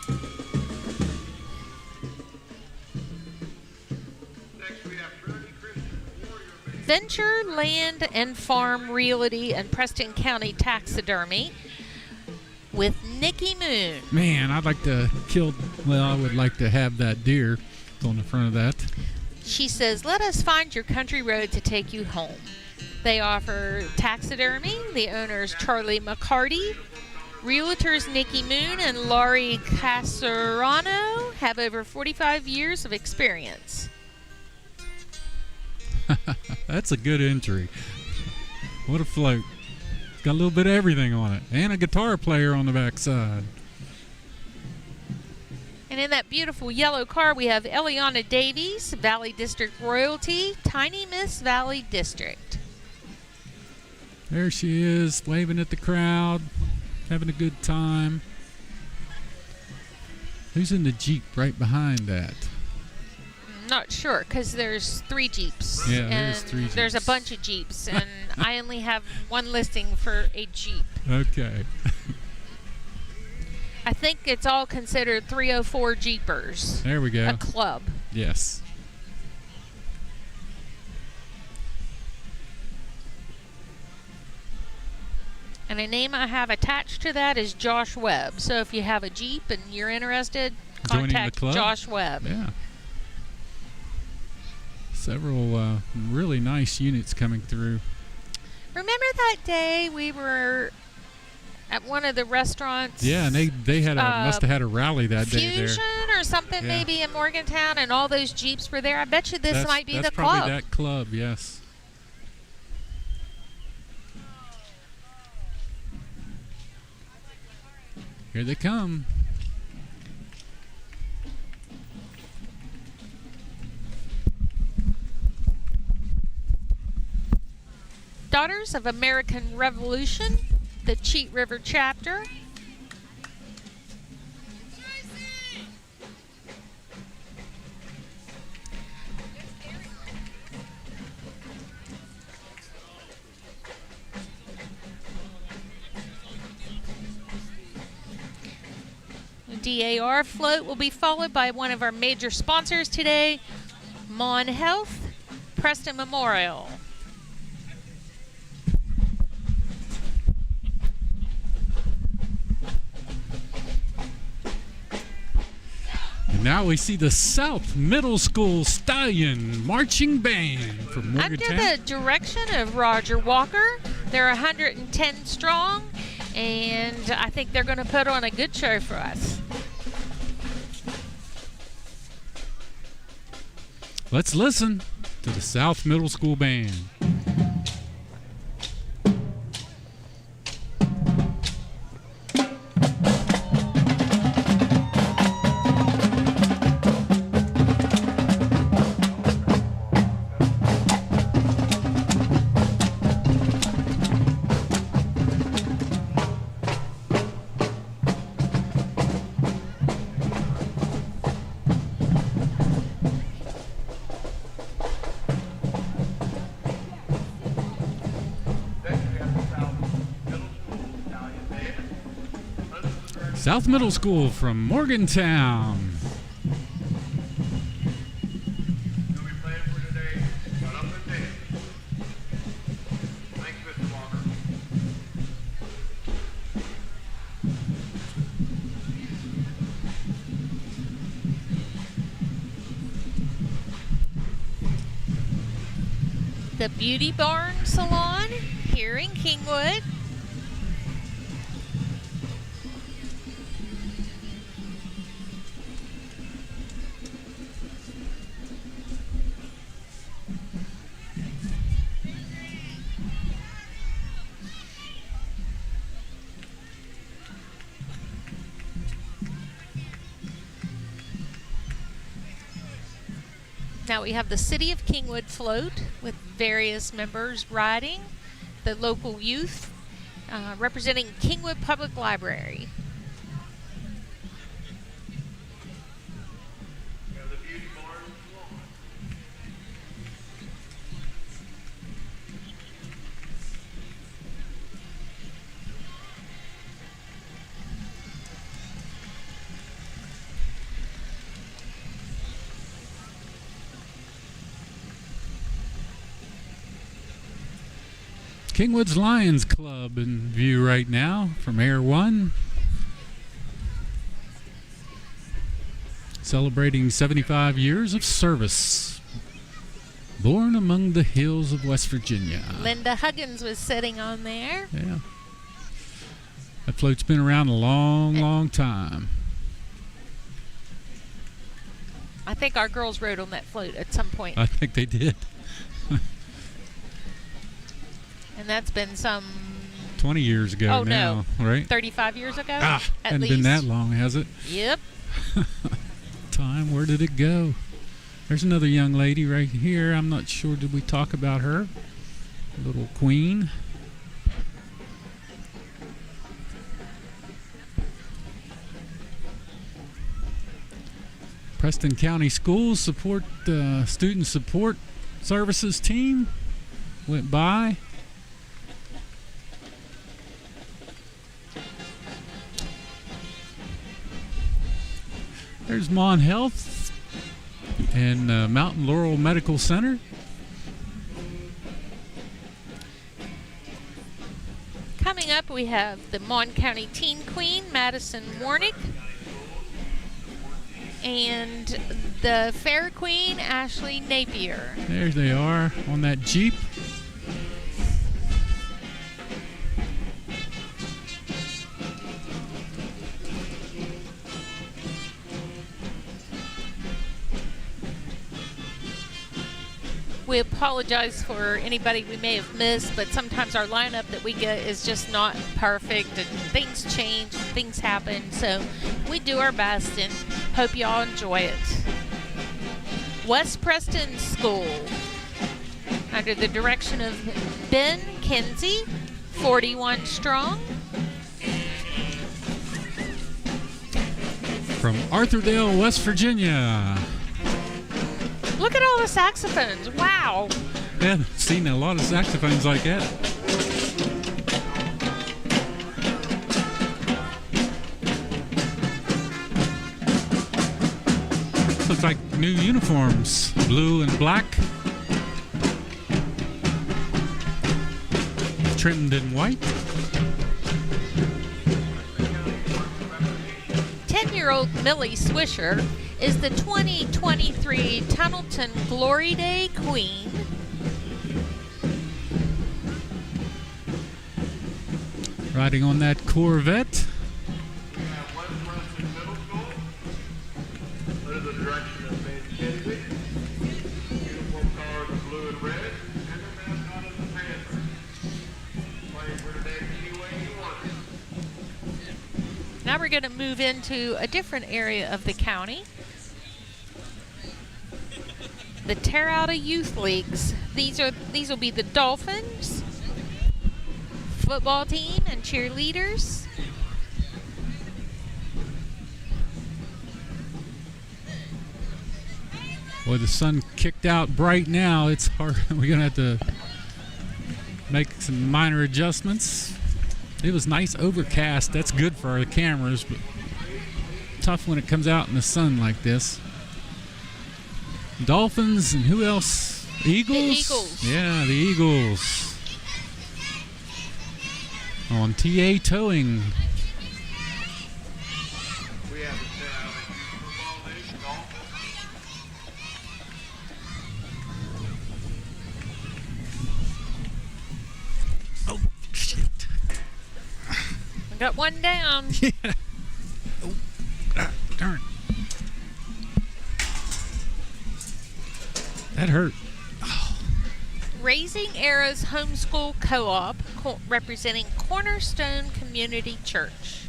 League. Venture Land and Farm Realty and Preston County Taxidermy with Nikki Moon. Man, I'd like to I would like to have that deer on the front of that. She says, let us find your country road to take you home. They offer taxidermy. The owners, Charlie McCarty. Realtors Nikki Moon and Laurie Casarano have over 45 years of experience. That's a good entry. What a float. It's got a little bit of everything on it. And a guitar player on the backside. And in that beautiful yellow car, we have Eliana Davies, Valley District Royalty, Tiny Miss Valley District. There she is, waving at the crowd, having a good time. Who's in the Jeep right behind that? Not sure, because there's 3 Jeeps. Yeah, and there's 3 Jeeps. There's a bunch of Jeeps, and I only have one listing for a Jeep. Okay. I think it's all considered 304 Jeepers. There we go. A club. Yes. And a name I have attached to that is Josh Webb. So if you have a Jeep and you're interested, Joining the contact club? Josh Webb. Yeah. Several really nice units coming through. Remember that day we were at one of the restaurants? Yeah, and they had must have had a rally that day there. Fusion or something maybe in Morgantown, and all those Jeeps were there. I bet you this might be the club. That's probably that club, yes. Here they come. Daughters of American Revolution, the Cheat River chapter. The DAR float will be followed by one of our major sponsors today, Mon Health, Preston Memorial. And now we see the South Middle School Stallion Marching Band from Morgantown. Under the direction of Roger Walker, they're 110 strong, and I think they're going to put on a good show for us. Let's listen to the South Middle School Band. South Middle School from Morgantown. You'll be playing for today. Got up and dance. Thanks, Mr. Walker. The Beauty Barn Salon here in Kingwood. Now we have the City of Kingwood float with various members riding, the local youth representing Kingwood Public Library. The Beauty Barn Salon. Kingwood's Lions Club in view right now from Air One. Celebrating 75 years of service. Born among the hills of West Virginia. Linda Huggins was sitting on there. Yeah. That float's been around a long, long time. I think our girls rode on that float at some point. I think they did. And that's been some 20 years ago now, right? 35 years ago? Ah, at hasn't least. been that long, has it? Yep. Time, where did it go? There's another young lady right here. I'm not sure, did we talk about her? Little queen. Preston County Schools student support services team went by. There's Mon Health and Mountain Laurel Medical Center. Coming up, we have the Mon County Teen Queen, Madison Warnick, and the Fair Queen, Ashley Napier. There they are on that Jeep. We apologize for anybody we may have missed, but sometimes our lineup that we get is just not perfect, and things change, things happen, so we do our best and hope y'all enjoy it. West Preston School, under the direction of Ben Kinsey, 41 strong. From Arthurdale, West Virginia. Look at all the saxophones. Wow. I haven't seen a lot of saxophones like that. Looks like new uniforms, blue and black. Trimmed in white. 10-year-old Millie Swisher is the 2023 Tunnelton Glory Day Queen. Riding on that Corvette. West Preston Middle School, under the direction of Ben Kinsey. Uniform colors are blue and red, and their mascot is the Panther. Playing for today any way you want it. Now we're going to move into a different area of the county. The Terrata Youth Leagues. These will be the Dolphins, football team, and cheerleaders. Boy, the sun kicked out bright now. It's hard. We're going to have to make some minor adjustments. It was nice overcast. That's good for our cameras, but tough when it comes out in the sun like this. Dolphins and who else? Eagles? The Eagles. Yeah, the Eagles. On TA Towing. We have the Terrata Youth Football League, Dolphins. Oh, shit. I got one down. Yeah. Oh, darn. That hurt. Raising Arrows Homeschool Co-op, representing Cornerstone Community Church.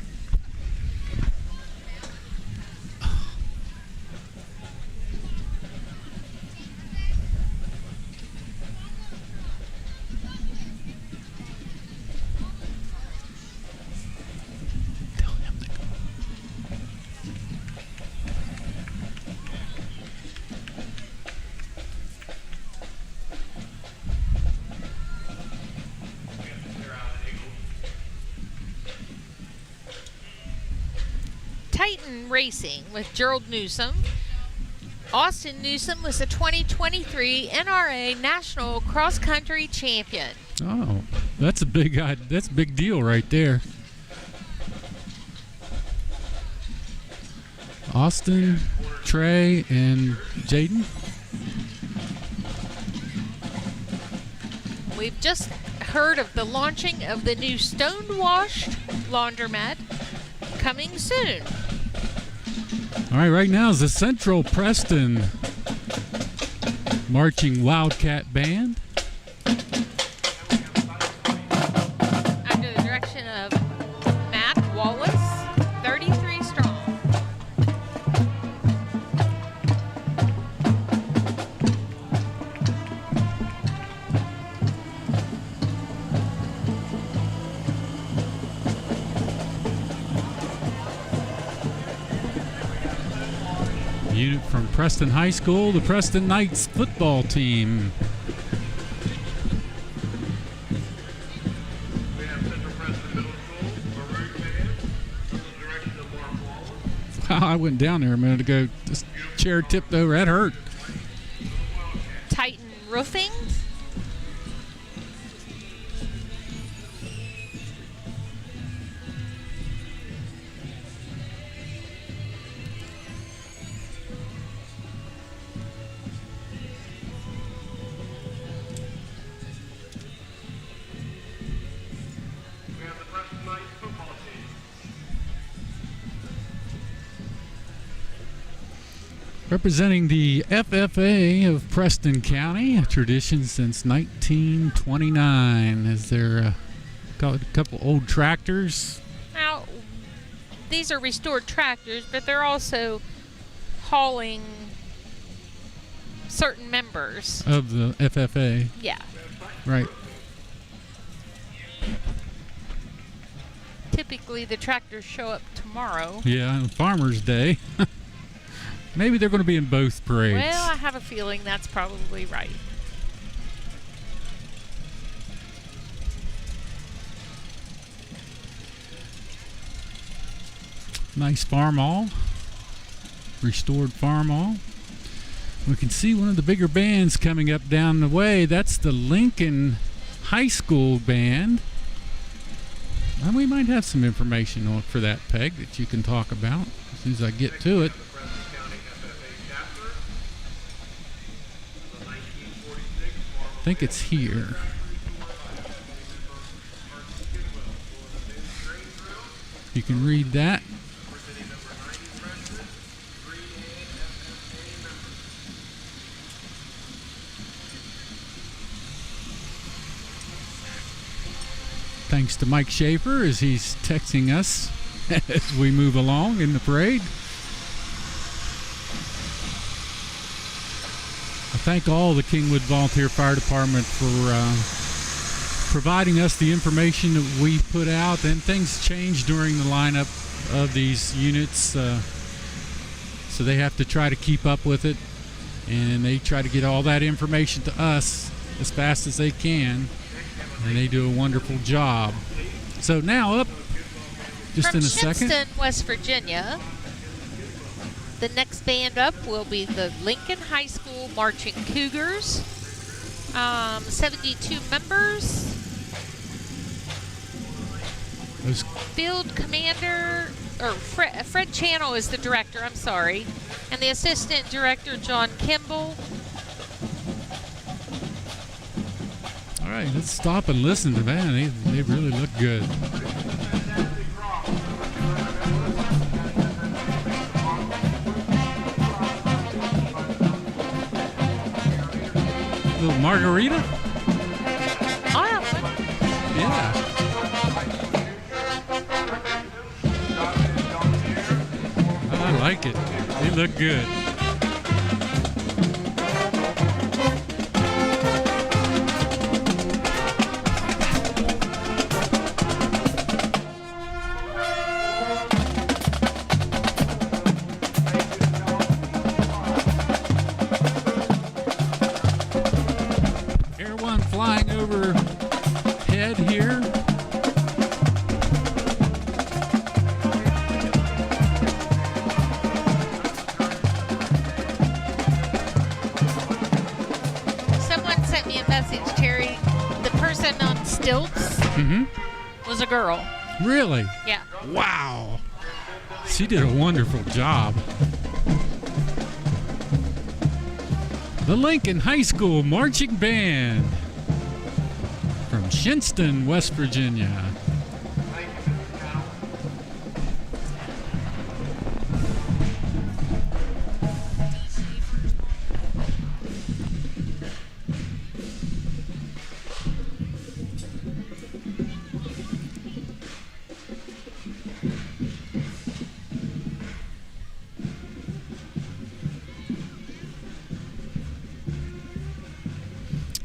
Titan Racing with Gerald Newsom. Austin Newsom was the 2023 NRA National Cross Country Champion. Oh. That's a big deal right there. Austin, Trey, and Jaden. We've just heard of the launching of the new stone-washed laundromat coming soon. All right now is the Central Preston Marching Wildcat Band. Under the direction of Matt Wallace, 33 strong. Unit from Preston High School, the Preston Knights football team. We have Central Preston Middle School, Maroon Band, under the direction of Mark Wallace. I went down there a minute ago. This chair tipped over. That hurt. Titan Roofing. We have the Preston Knights football team. Representing the FFA of Preston County, a tradition since 1929. Is there a couple old tractors? Now, these are restored tractors, but they're also hauling certain members. Of the FFA, Yeah. right. Typically, the tractors show up tomorrow. Yeah, on Farmer's Day. Maybe they're going to be in both parades. Well, I have a feeling that's probably right. Nice farm hall. Restored farm hall. We can see one of the bigger bands coming up down the way. That's the Lincoln High School band. And we might have some information on for that, Peg, that you can talk about as soon as I get to it. The Preston County FFA chapter. The 1946 I think it's here. You can read that. Presenting number 90 freshmen, 3A FFA members. Thanks to Mike Schaefer as he's texting us as we move along in the parade. I thank all the Kingwood Volunteer Fire Department for providing us the information that we put out, and things change during the lineup of these units, so they have to try to keep up with it, and they try to get all that information to us as fast as they can, and they do a wonderful job. So now up, just From in a second. Shinston, West Virginia, the next band up will be the Lincoln High School Marching Cougars. 72 members. Those Field Commander, or Fred Channel is the director, I'm sorry. And the Assistant Director, John Kimball. All right, let's stop and listen to that. They really look good. Little margarita? I have one. Yeah. I like it. They look good. Air One flying overhead here. Someone sent me a message, Terry. The person on stilts was a girl. Really? Yeah. Wow. She did a wonderful job. The Lincoln High School Marching Band from Shinston, West Virginia.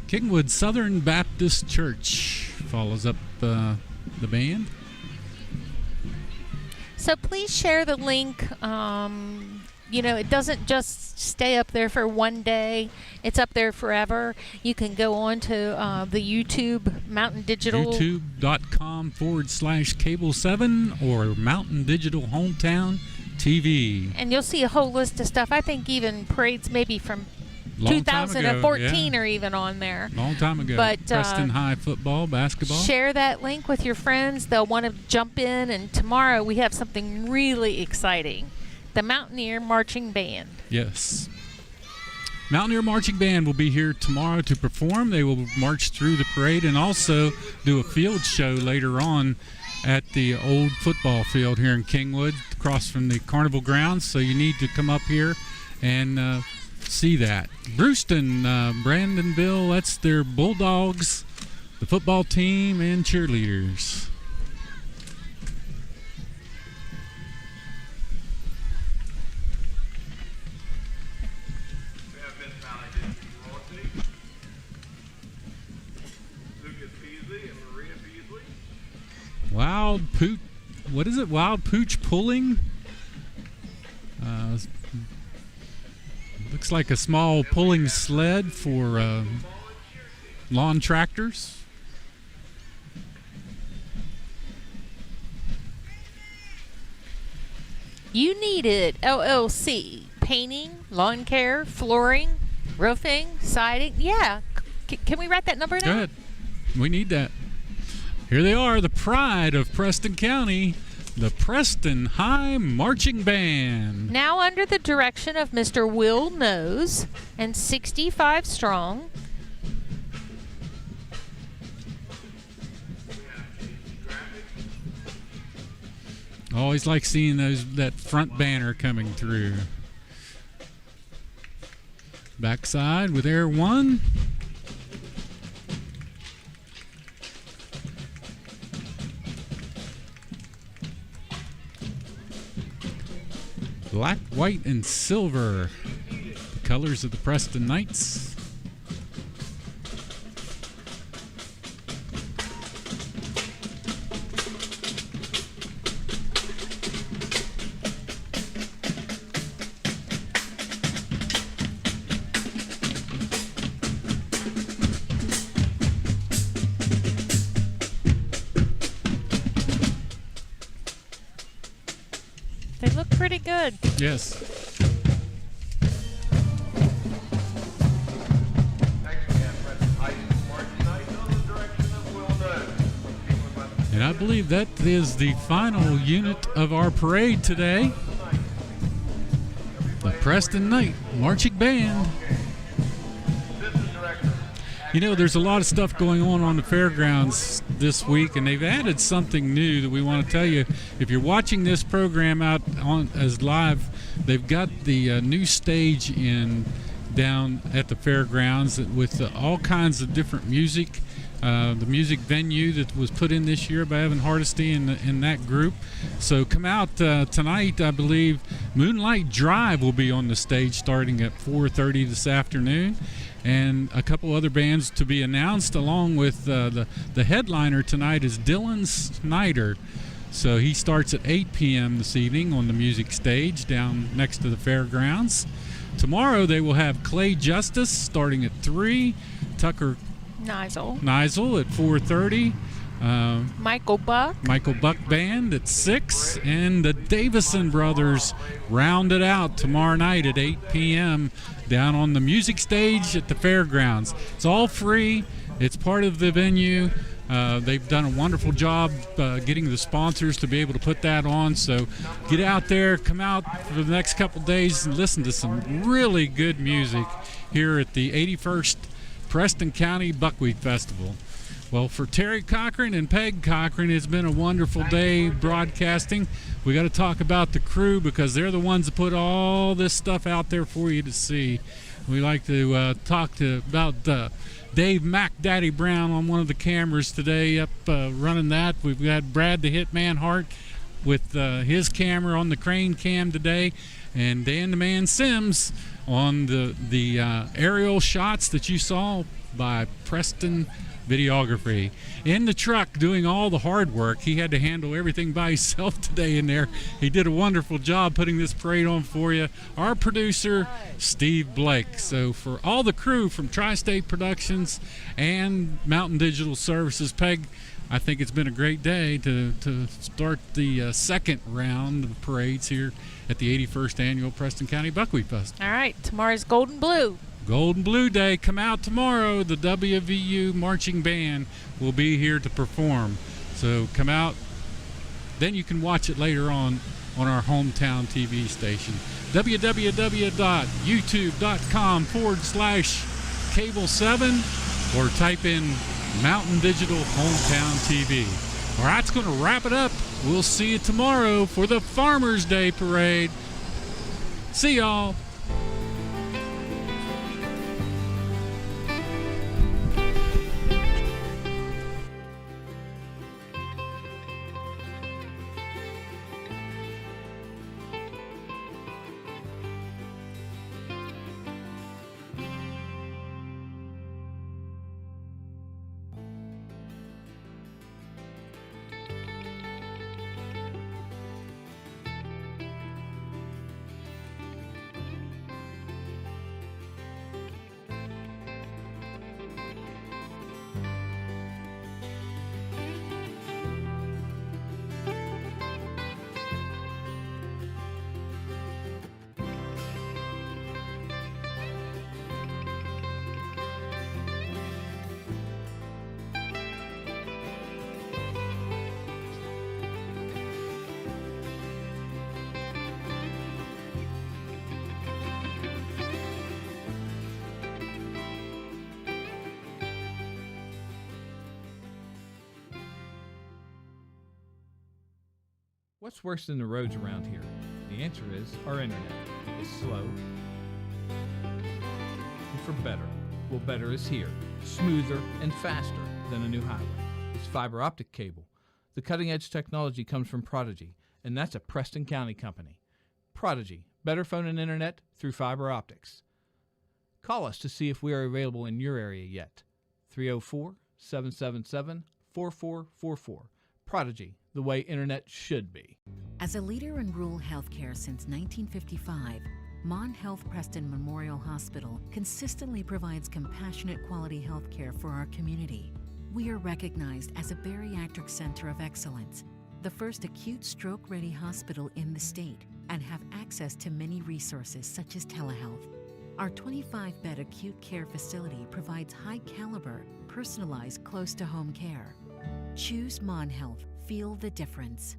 Kingwood Southern Baptist Church follows up the band. So please share the link. It doesn't just stay up there for one day. It's up there forever. You can go on to the YouTube, Mountain Digital. YouTube.com/Cable7 or Mountain Digital Hometown TV. And you'll see a whole list of stuff. I think even parades maybe from Long time ago, 2014 yeah. are even on there. Long time ago. But Preston High football, basketball. Share that link with your friends. They'll want to jump in. And tomorrow we have something really exciting. The Mountaineer Marching Band. Yes. Mountaineer Marching Band will be here tomorrow to perform. They will march through the parade and also do a field show later on at the old football field here in Kingwood, across from the carnival grounds. So you need to come up here and see that. Brewston, Brandonville, that's their Bulldogs, the football team, and cheerleaders. Wild Pooch, what is it? Wild Pooch pulling? Looks like a small pulling sled for lawn tractors. You need it. LLC. Painting, lawn care, flooring, roofing, siding. Yeah. Can we write that number down? Go ahead. We need that. Here they are, the pride of Preston County, the Preston High Marching Band. Now under the direction of Mr. Will Nose and 65 strong. Always like seeing that front banner coming through. Backside with Air 1. Black, white, and silver, the colors of the Preston Knights. They look pretty good. Yes. And I believe that is the final unit of our parade today. The Preston Knight Marching Band. You know, there's a lot of stuff going on the fairgrounds this week, and they've added something new that we want to tell you. If you're watching this program out on as live, they've got the new stage in down at the fairgrounds with all kinds of different music. The music venue that was put in this year by Evan Hardesty and that group. So come out tonight, I believe. Moonlight Drive will be on the stage starting at 4:30 this afternoon. And a couple other bands to be announced, along with the headliner tonight is Dylan Snyder. So he starts at 8 p.m. this evening on the music stage down next to the fairgrounds. Tomorrow they will have Clay Justice starting at 3, Tucker Nigel at 4:30. Michael Buck Band at 6, and the Davison Brothers round it out tomorrow night at 8 p.m. down on the music stage at the fairgrounds. It's all free. It's part of the venue. They've done a wonderful job getting the sponsors to be able to put that on. So get out there, come out for the next couple days and listen to some really good music here at the 81st Preston County Buckwheat Festival. Well, for Terry Cochran and Peg Cochran, it's been a wonderful day broadcasting. We got to talk about the crew because they're the ones that put all this stuff out there for you to see. We like to talk about Dave Mac Daddy Brown on one of the cameras today up running that. We've got Brad the Hitman Hart with his camera on the crane cam today, and Dan the Man Sims on the aerial shots that you saw by Preston Videography. In the truck doing all the hard work. He had to handle everything by himself today in there. He did a wonderful job putting this parade on for you. Our producer, Steve Blake. So for all the crew from Tri-State Productions and Mountain Digital Services, Peg, I think it's been a great day to start the second round of parades here at the 81st Annual Preston County Buckwheat Festival. All right, tomorrow's Golden Blue. Golden Blue Day. Come out tomorrow. The WVU Marching Band will be here to perform. So come out. Then you can watch it later on our hometown TV station. www.youtube.com/cable7 or type in Mountain Digital Hometown TV. All right, it's going to wrap it up. We'll see you tomorrow for the Farmers Day Parade. See y'all. What's worse than the roads around here? The answer is our internet. It's slow. And for better. Well, better is here. Smoother and faster than a new highway. It's fiber optic cable. The cutting edge technology comes from Prodigy, and that's a Preston County company. Prodigy. Better phone and internet through fiber optics. Call us to see if we are available in your area yet. 304-777-4444. Prodigy, the way internet should be. As a leader in rural healthcare since 1955, Mon Health Preston Memorial Hospital consistently provides compassionate quality healthcare for our community. We are recognized as a bariatric center of excellence, the first acute stroke-ready hospital in the state, and have access to many resources such as telehealth. Our 25-bed acute care facility provides high-caliber, personalized, close-to-home care. Choose Mon Health. Feel the difference.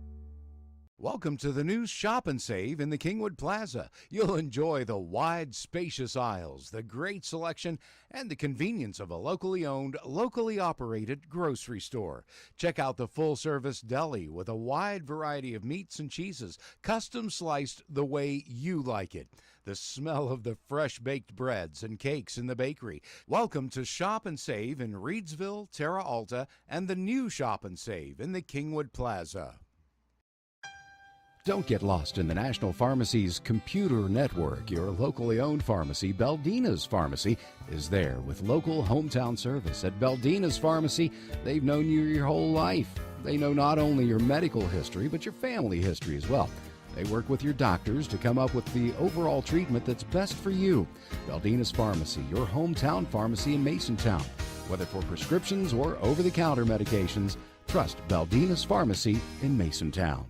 Welcome to the new Shop and Save in the Kingwood Plaza. You'll enjoy the wide, spacious aisles, the great selection, and the convenience of a locally owned, locally operated grocery store. Check out the full-service deli with a wide variety of meats and cheeses, custom sliced the way you like it. The smell of the fresh-baked breads and cakes in the bakery. Welcome to Shop and Save in Reedsville, Terra Alta, and the new Shop and Save in the Kingwood Plaza. Don't get lost in the National Pharmacy's computer network. Your locally owned pharmacy, Baldina's Pharmacy, is there with local hometown service. At Baldina's Pharmacy, they've known you your whole life. They know not only your medical history, but your family history as well. They work with your doctors to come up with the overall treatment that's best for you. Baldina's Pharmacy, your hometown pharmacy in Masontown. Whether for prescriptions or over-the-counter medications, trust Baldina's Pharmacy in Masontown.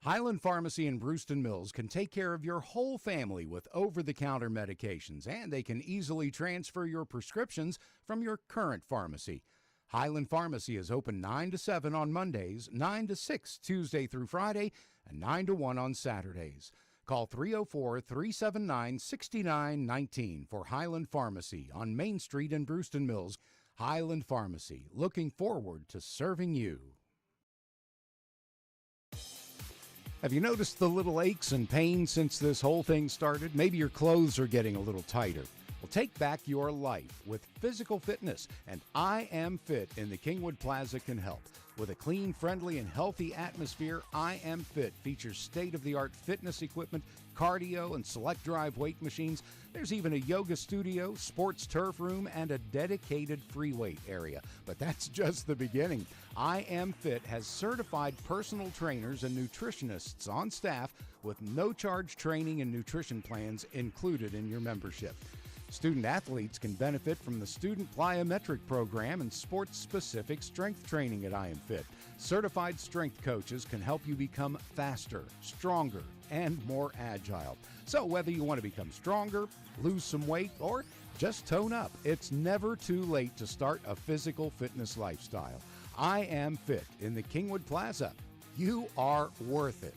Highland Pharmacy in Brewston Mills can take care of your whole family with over-the-counter medications, and they can easily transfer your prescriptions from your current pharmacy. Highland Pharmacy is open 9 to 7 on Mondays, 9 to 6 Tuesday through Friday, and 9 to 1 on Saturdays. Call 304-379-6919 for Highland Pharmacy on Main Street in Brewston Mills. Highland Pharmacy, looking forward to serving you. Have you noticed the little aches and pains since this whole thing started? Maybe your clothes are getting a little tighter. Well, take back your life with physical fitness, and I Am Fit in the Kingwood Plaza can help. With a clean, friendly, and healthy atmosphere, I Am Fit features state-of-the-art fitness equipment, cardio, and select drive weight machines. There's even a yoga studio, sports turf room, and a dedicated free weight area. But that's just the beginning. I Am Fit has certified personal trainers and nutritionists on staff with no-charge training and nutrition plans included in your membership. Student athletes can benefit from the Student Plyometric Program and sports-specific strength training at I Am Fit. Certified strength coaches can help you become faster, stronger, and more agile. So whether you want to become stronger, lose some weight, or just tone up, it's never too late to start a physical fitness lifestyle. I Am Fit in the Kingwood Plaza. You are worth it.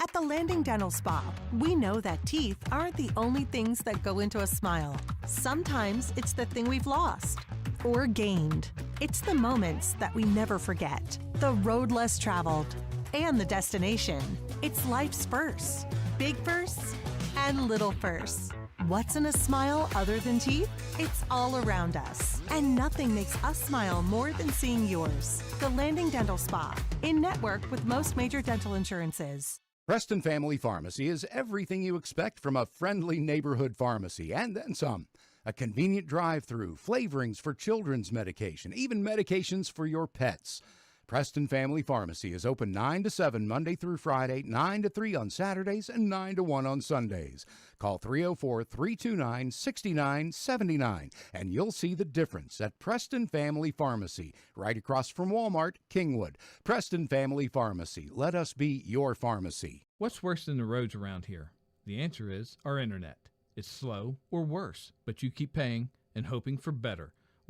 At the Landing Dental Spa, we know that teeth aren't the only things that go into a smile. Sometimes it's the thing we've lost or gained. It's the moments that we never forget, the road less traveled, and the destination. It's life's firsts, big firsts and little firsts. What's in a smile other than teeth? It's all around us. And nothing makes us smile more than seeing yours. The Landing Dental Spa, in network with most major dental insurances. Preston Family Pharmacy is everything you expect from a friendly neighborhood pharmacy, and then some. A convenient drive-through, flavorings for children's medication, even medications for your pets. Preston Family Pharmacy is open 9 to 7 Monday through Friday, 9 to 3 on Saturdays, and 9 to 1 on Sundays. Call 304-329-6979, and you'll see the difference at Preston Family Pharmacy, right across from Walmart, Kingwood. Preston Family Pharmacy. Let us be your pharmacy. What's worse than the roads around here? The answer is our internet. It's slow or worse, but you keep paying and hoping for better.